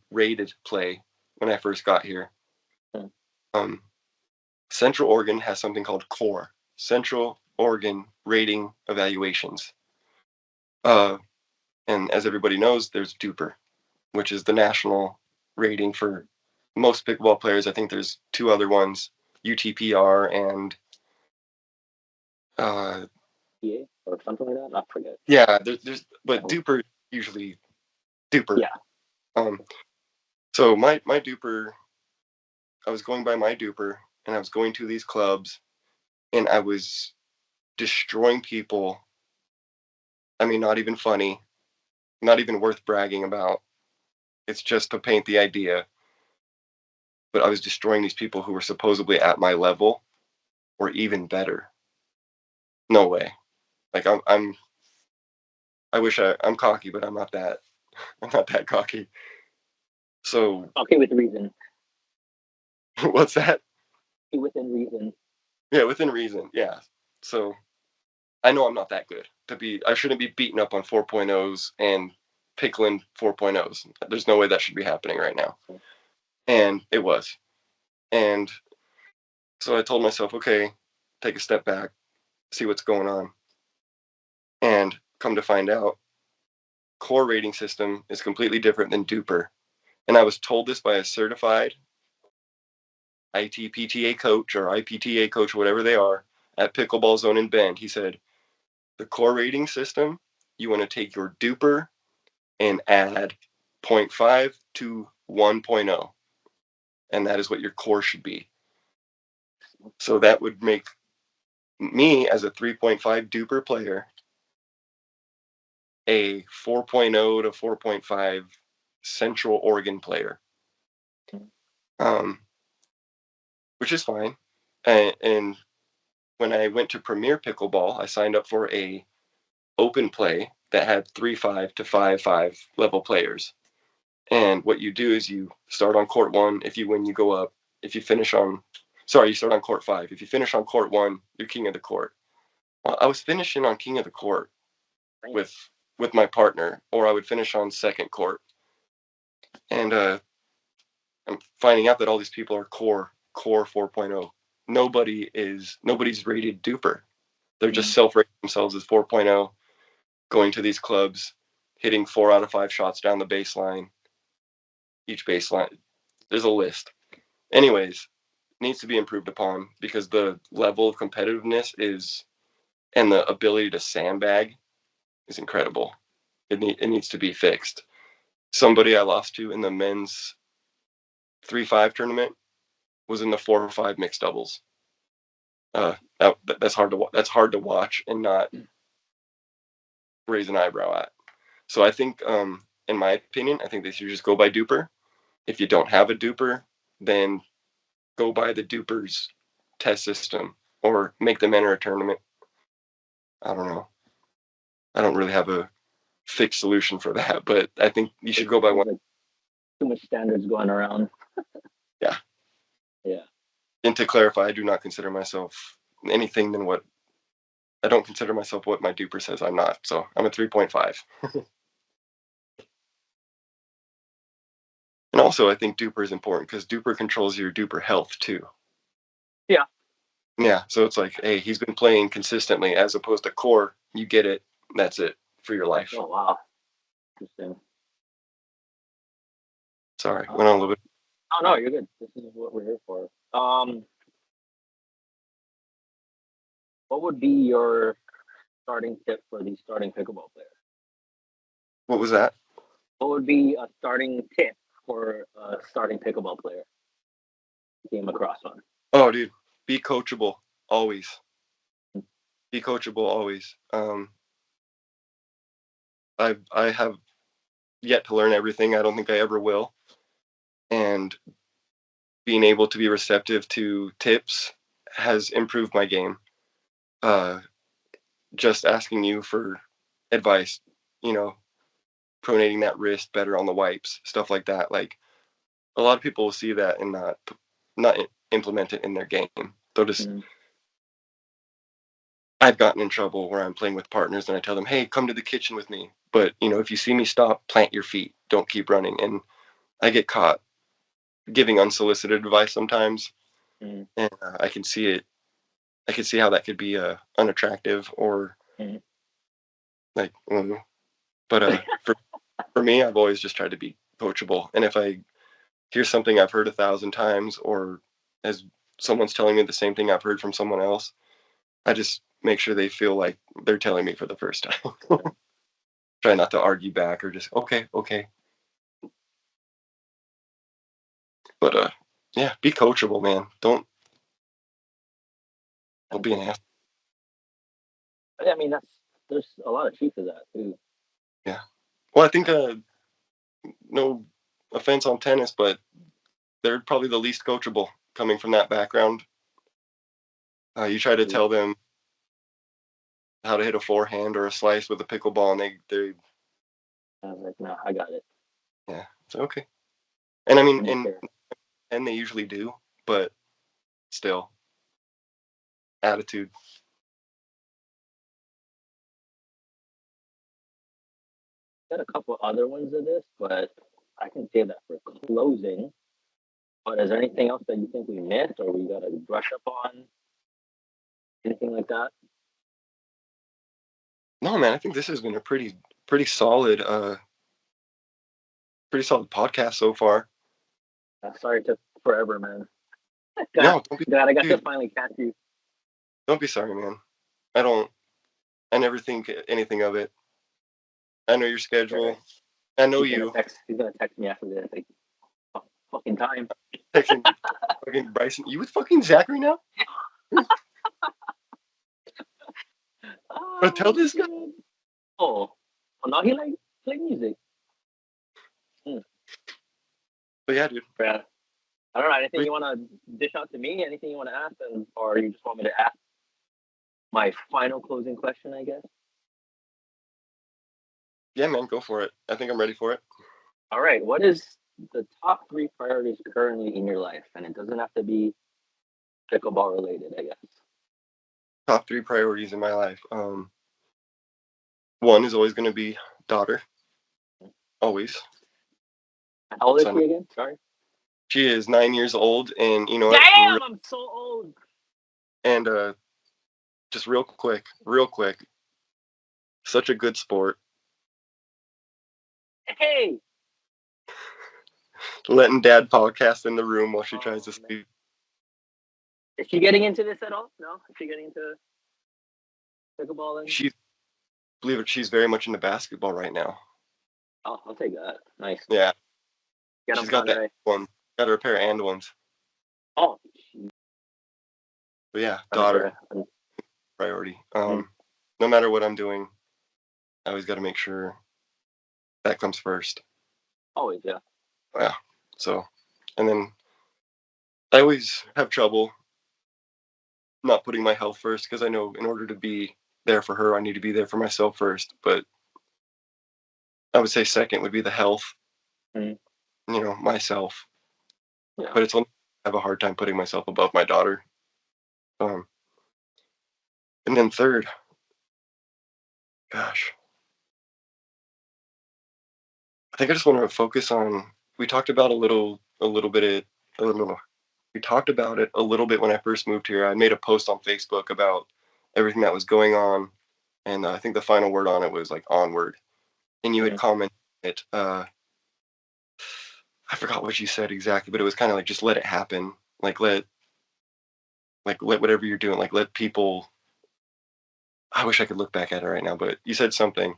play when I first got here. Hmm. Um, Central Oregon has something called CORE, Central Oregon Rating Evaluations. And as everybody knows, there's DUPR, which is the national rating for most pickleball players. I think there's two other ones, UTPR and PA or something like that? I forget. yeah, but DUPR usually DUPR. Yeah. So my DUPR, I was going by my DUPR, and I was going to these clubs, and I was destroying people. I mean, not even funny, not even worth bragging about. It's just to paint the idea. But I was destroying these people who were supposedly at my level or even better. No way. Like I'm cocky, but I'm not that. I'm not that cocky. So Okay, with reason. what's that? Within reason. Yeah, within reason. Yeah. So I know I'm not that good I shouldn't be beating up on 4.0s and pickling 4.0s. There's no way that should be happening right now. And it was. And so I told myself, okay, take a step back, see what's going on. And come to find out, core rating system is completely different than DUPR. And I was told this by a certified ITPTA coach or IPTA coach, whatever they are, at Pickleball Zone in Bend. He said, the core rating system, you want to take your DUPR and add 0.5 to 1.0. And that is what your core should be. So that would make me, as a 3.5 DUPR player, a 4.0 to 4.5 Central Oregon player, which is fine. And when I went to Premier Pickleball, I signed up for a open play that had 3.5 to 5.5 level players. And what you do is you start on court 1. If you win, you go up. If you finish on, sorry, you start on court 5. If you finish on court 1, you're king of the court. Well, I was finishing on king of the court with my partner, or I would finish on second court. And I'm finding out that all these people are core 4.0. Nobody's rated DUPR. They're just self-rating themselves as 4.0, going to these clubs, hitting 4 out of 5 shots down the baseline. Each baseline, there's a list. Anyways, needs to be improved upon because the level of competitiveness and the ability to sandbag is incredible. It needs to be fixed. Somebody I lost to in the men's 3-5 tournament was in the 4-5 mixed doubles. That's hard to watch and not raise an eyebrow at. So I think, in my opinion, I think they should just go by DUPR. If you don't have a DUPR, then go by the DUPR's test system or make them enter a tournament. I don't know. I don't really have a fixed solution for that, but I think you should go by one. Like too much standards going around. Yeah. Yeah. And to clarify, I do not consider myself anything than what I don't consider myself what my DUPR says I'm not. So I'm a 3.5. And also, I think DUPR is important because DUPR controls your DUPR health too. Yeah. Yeah. So it's like, hey, he's been playing consistently as opposed to core. You get it. That's it for your life. Oh, wow. Interesting. Sorry, went on a little bit. Oh, no, you're good. This is what we're here for. What would be your starting tip for the starting pickleball player? What was that? What would be a starting tip for a starting pickleball player? Came across one. Oh, dude, be coachable always. Be coachable always. I have yet to learn everything. I don't think I ever will. And being able to be receptive to tips has improved my game. just asking you for advice, you know, pronating that wrist better on the wipes, stuff like that. Like a lot of people will see that and not implement it in their game. They'll just. Mm-hmm. I've gotten in trouble where I'm playing with partners and I tell them, "Hey, come to the kitchen with me." But if you see me stop, plant your feet. Don't keep running. And I get caught giving unsolicited advice sometimes, Mm-hmm. and I can see it. I can see how that could be unattractive or Mm-hmm. like. But for me, I've always just tried to be coachable. And if I hear something I've heard 1,000 times, or as someone's telling me the same thing I've heard from someone else, I just make sure they feel like they're telling me for the first time. Try not to argue back or just okay, okay. But yeah, be coachable, man. Don't be an ass. Yeah, I mean, there's a lot of truth to that too. Yeah. Well, I think no offense on tennis, but they're probably the least coachable coming from that background. You try to tell them how to hit a forehand or a slice with a pickleball, and they I was like, no, I got it. yeah, it's okay. And I mean, I don't care. and they usually do, but still, attitude. Got a couple other ones of this, but I can save that for closing. But is there anything else that you think we missed or we got to brush up on? Anything like that? No, man, I think this has been a pretty solid podcast so far. Sorry it took forever, man. God, No, don't be, God, I got to dude. finally catch you. Don't be sorry, man. I never think anything of it. I know your schedule. I know you. He's gonna text me after this. Like, fucking time. Texting fucking Bryson. You with fucking Zachary now? But tell this guy. God. Oh, now he like play music. But yeah, dude. Yeah. I don't know. Anything Wait. you want to dish out to me? Anything you want to ask, or you just want me to ask my final closing question? I guess. Yeah, man, go for it. I think I'm ready for it. All right. What is the top 3 priorities currently in your life? And it doesn't have to be pickleball related, I guess. Top 3 priorities in my life. One is always going to be daughter. Always. How old is Son. she again? Sorry. She is 9 years old, and you know what? Damn, I'm so old. And just real quick, such a good sport. Hey. Letting dad podcast in the room while she tries to sleep. Is she getting into this at all? No? Is she getting into pickleball? Believe it, she's very much into basketball right now. Oh, I'll take that. Nice. Yeah. Get She's got that one. Got her a pair of and ones. Oh. But yeah, daughter. Priority. No matter what I'm doing, I always got to make sure that comes first. Always, yeah. Yeah. So, and then I always have trouble not putting my health first because I know in order to be there for her, I need to be there for myself first. But I would say second would be the health, myself. Yeah. But I have a hard time putting myself above my daughter. And then third, gosh, I think I just want to focus on. We talked about we talked about it a little bit when I first moved here. I made a post on Facebook about everything that was going on, and I think the final word on it was like onward. And you had commented it. I forgot what you said exactly, but it was kind of like just let it happen. Let whatever you're doing, like let people. I wish I could look back at it right now, but you said something.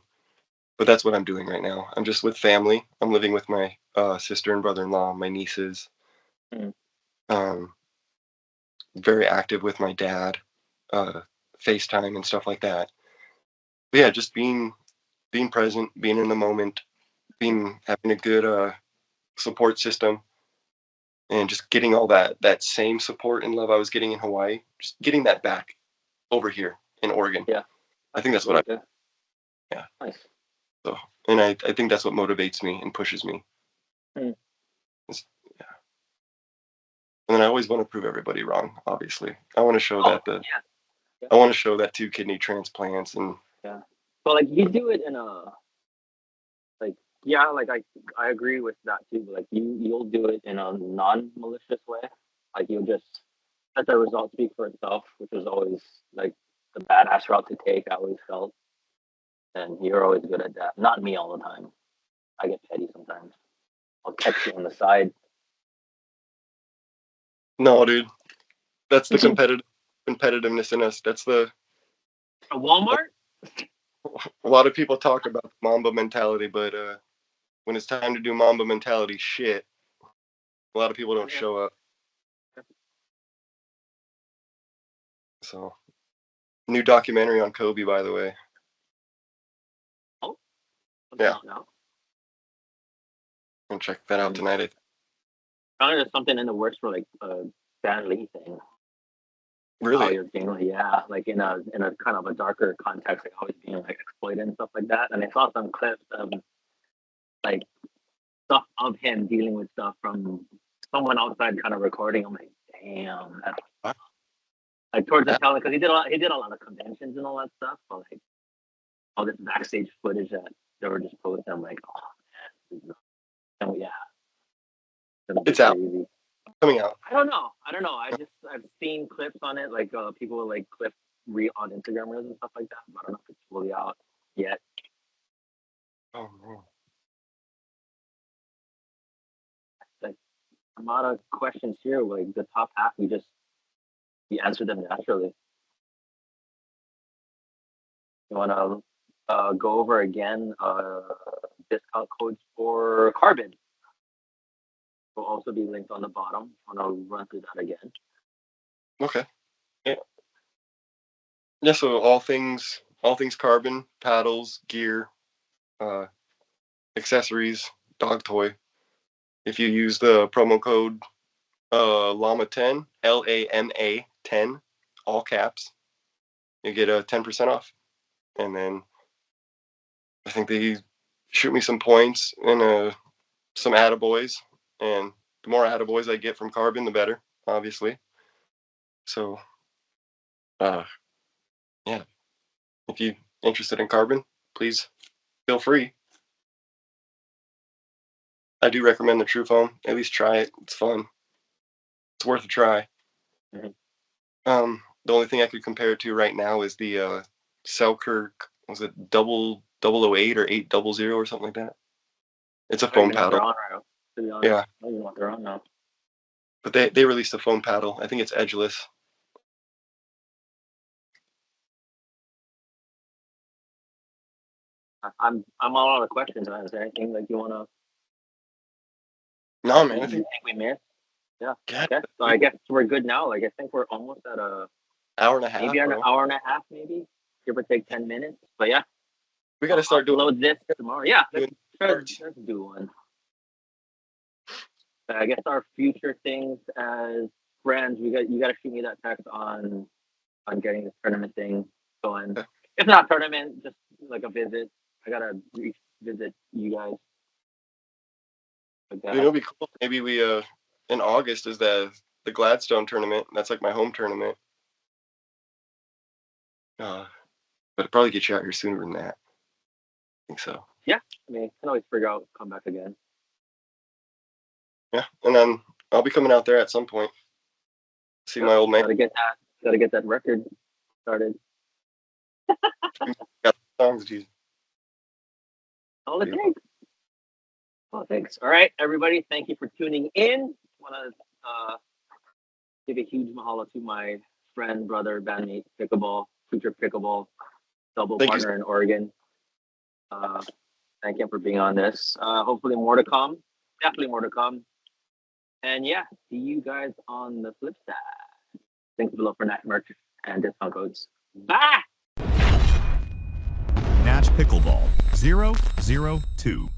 But that's what I'm doing right now. I'm just with family. I'm living with my sister and brother-in-law, my nieces. Um, very active with my dad, FaceTime and stuff like that. But yeah, just being present, being in the moment, having a good support system, and just getting all that same support and love I was getting in Hawaii, just getting that back over here in Oregon. Yeah. I think that's what Okay. Yeah. Nice. So, and I think that's what motivates me and pushes me. Hmm. Yeah. And then I always want to prove everybody wrong. Obviously, I want to show Oh, that yeah. I want to show that 2 kidney transplants and Yeah. So like you do it in a like yeah, like I agree with that too, but like you'll do it in a non-malicious way. Like you'll just let the result speak for itself, which is always like the badass route to take, I always felt. And you're always good at that. Not me all the time. I get petty sometimes. I'll text you on the side. no, dude, that's the competitiveness in us. That's A Walmart? a lot of people talk about the Mamba mentality, but when it's time to do Mamba mentality shit, a lot of people don't show up. So, new documentary on Kobe, by the way. Oh, Yeah. No. And check that out tonight. There's something in the works for like a Stan Lee thing. Really? How you're being, yeah, like in a kind of a darker context, like always being like exploited and stuff like that. And I saw some clips of like stuff of him dealing with stuff from someone outside, kind of recording. I'm like, damn, that's like towards the tail, because he did a lot of conventions and all that stuff. But like all this backstage footage that they were just posting, I'm like, oh man, oh yeah, It's out. crazy. Coming out. I don't know. I've seen clips on it, like people will like clip on Instagram reels and stuff like that. But I don't know if it's fully out yet. Oh man. Like a lot of questions here. Like the top half, we answer them naturally. You want to go over again discount codes for Carbon. Will also be linked on the bottom. I want to run through that again. Okay. Yeah. Yeah. So all things Carbon, paddles, gear, accessories, dog toy. If you use the promo code LAMA10, LAMA 10, all caps, you get a 10% off. And then I think they shoot me some points and some attaboys. And the more attaboys I get from Carbon, the better, obviously. So, yeah, if you're interested in Carbon, please feel free. I do recommend the True Foam. At least try it. It's fun. It's worth a try. Mm-hmm. The only thing I could compare it to right now is the Selkirk. Was it 008 or 800 or something like that? It's a foam paddle. To be honest, Yeah. I don't even know what they're on now. But they released a foam paddle. I think it's edgeless. I'm all out of questions, man. Is there anything like you wanna? No, man. You think we missed? Yeah. Yeah, Okay. So I guess we're good now. Like I think we're almost at hour and a half. maybe an hour and a half, maybe give or take 10 minutes. But yeah, We got to start doing this tomorrow. Yeah, let's do one. I guess our future things as friends, you got to shoot me that text on getting this tournament thing going. If not tournament, just like a visit. I gotta visit you guys. Like It'll be cool. Maybe we in August is the Gladstone tournament. That's like my home tournament. But it'll probably get you out here sooner than that. I think so. Yeah, I mean, can always figure out come back again. Yeah, and then I'll be coming out there at some point. See my old man. Gotta get that record started. Got songs, dude. All it takes. Oh, thanks. All right, everybody. Thank you for tuning in. Want to give a huge mahalo to my friend, brother, bandmate, Pickleball, future Pickleball, double partner in Oregon. Thank him for being on this. Hopefully more to come. Definitely more to come. And yeah, see you guys on the flip side. Links below for Natch merch and discount codes. Bye! Natch Pickleball 002.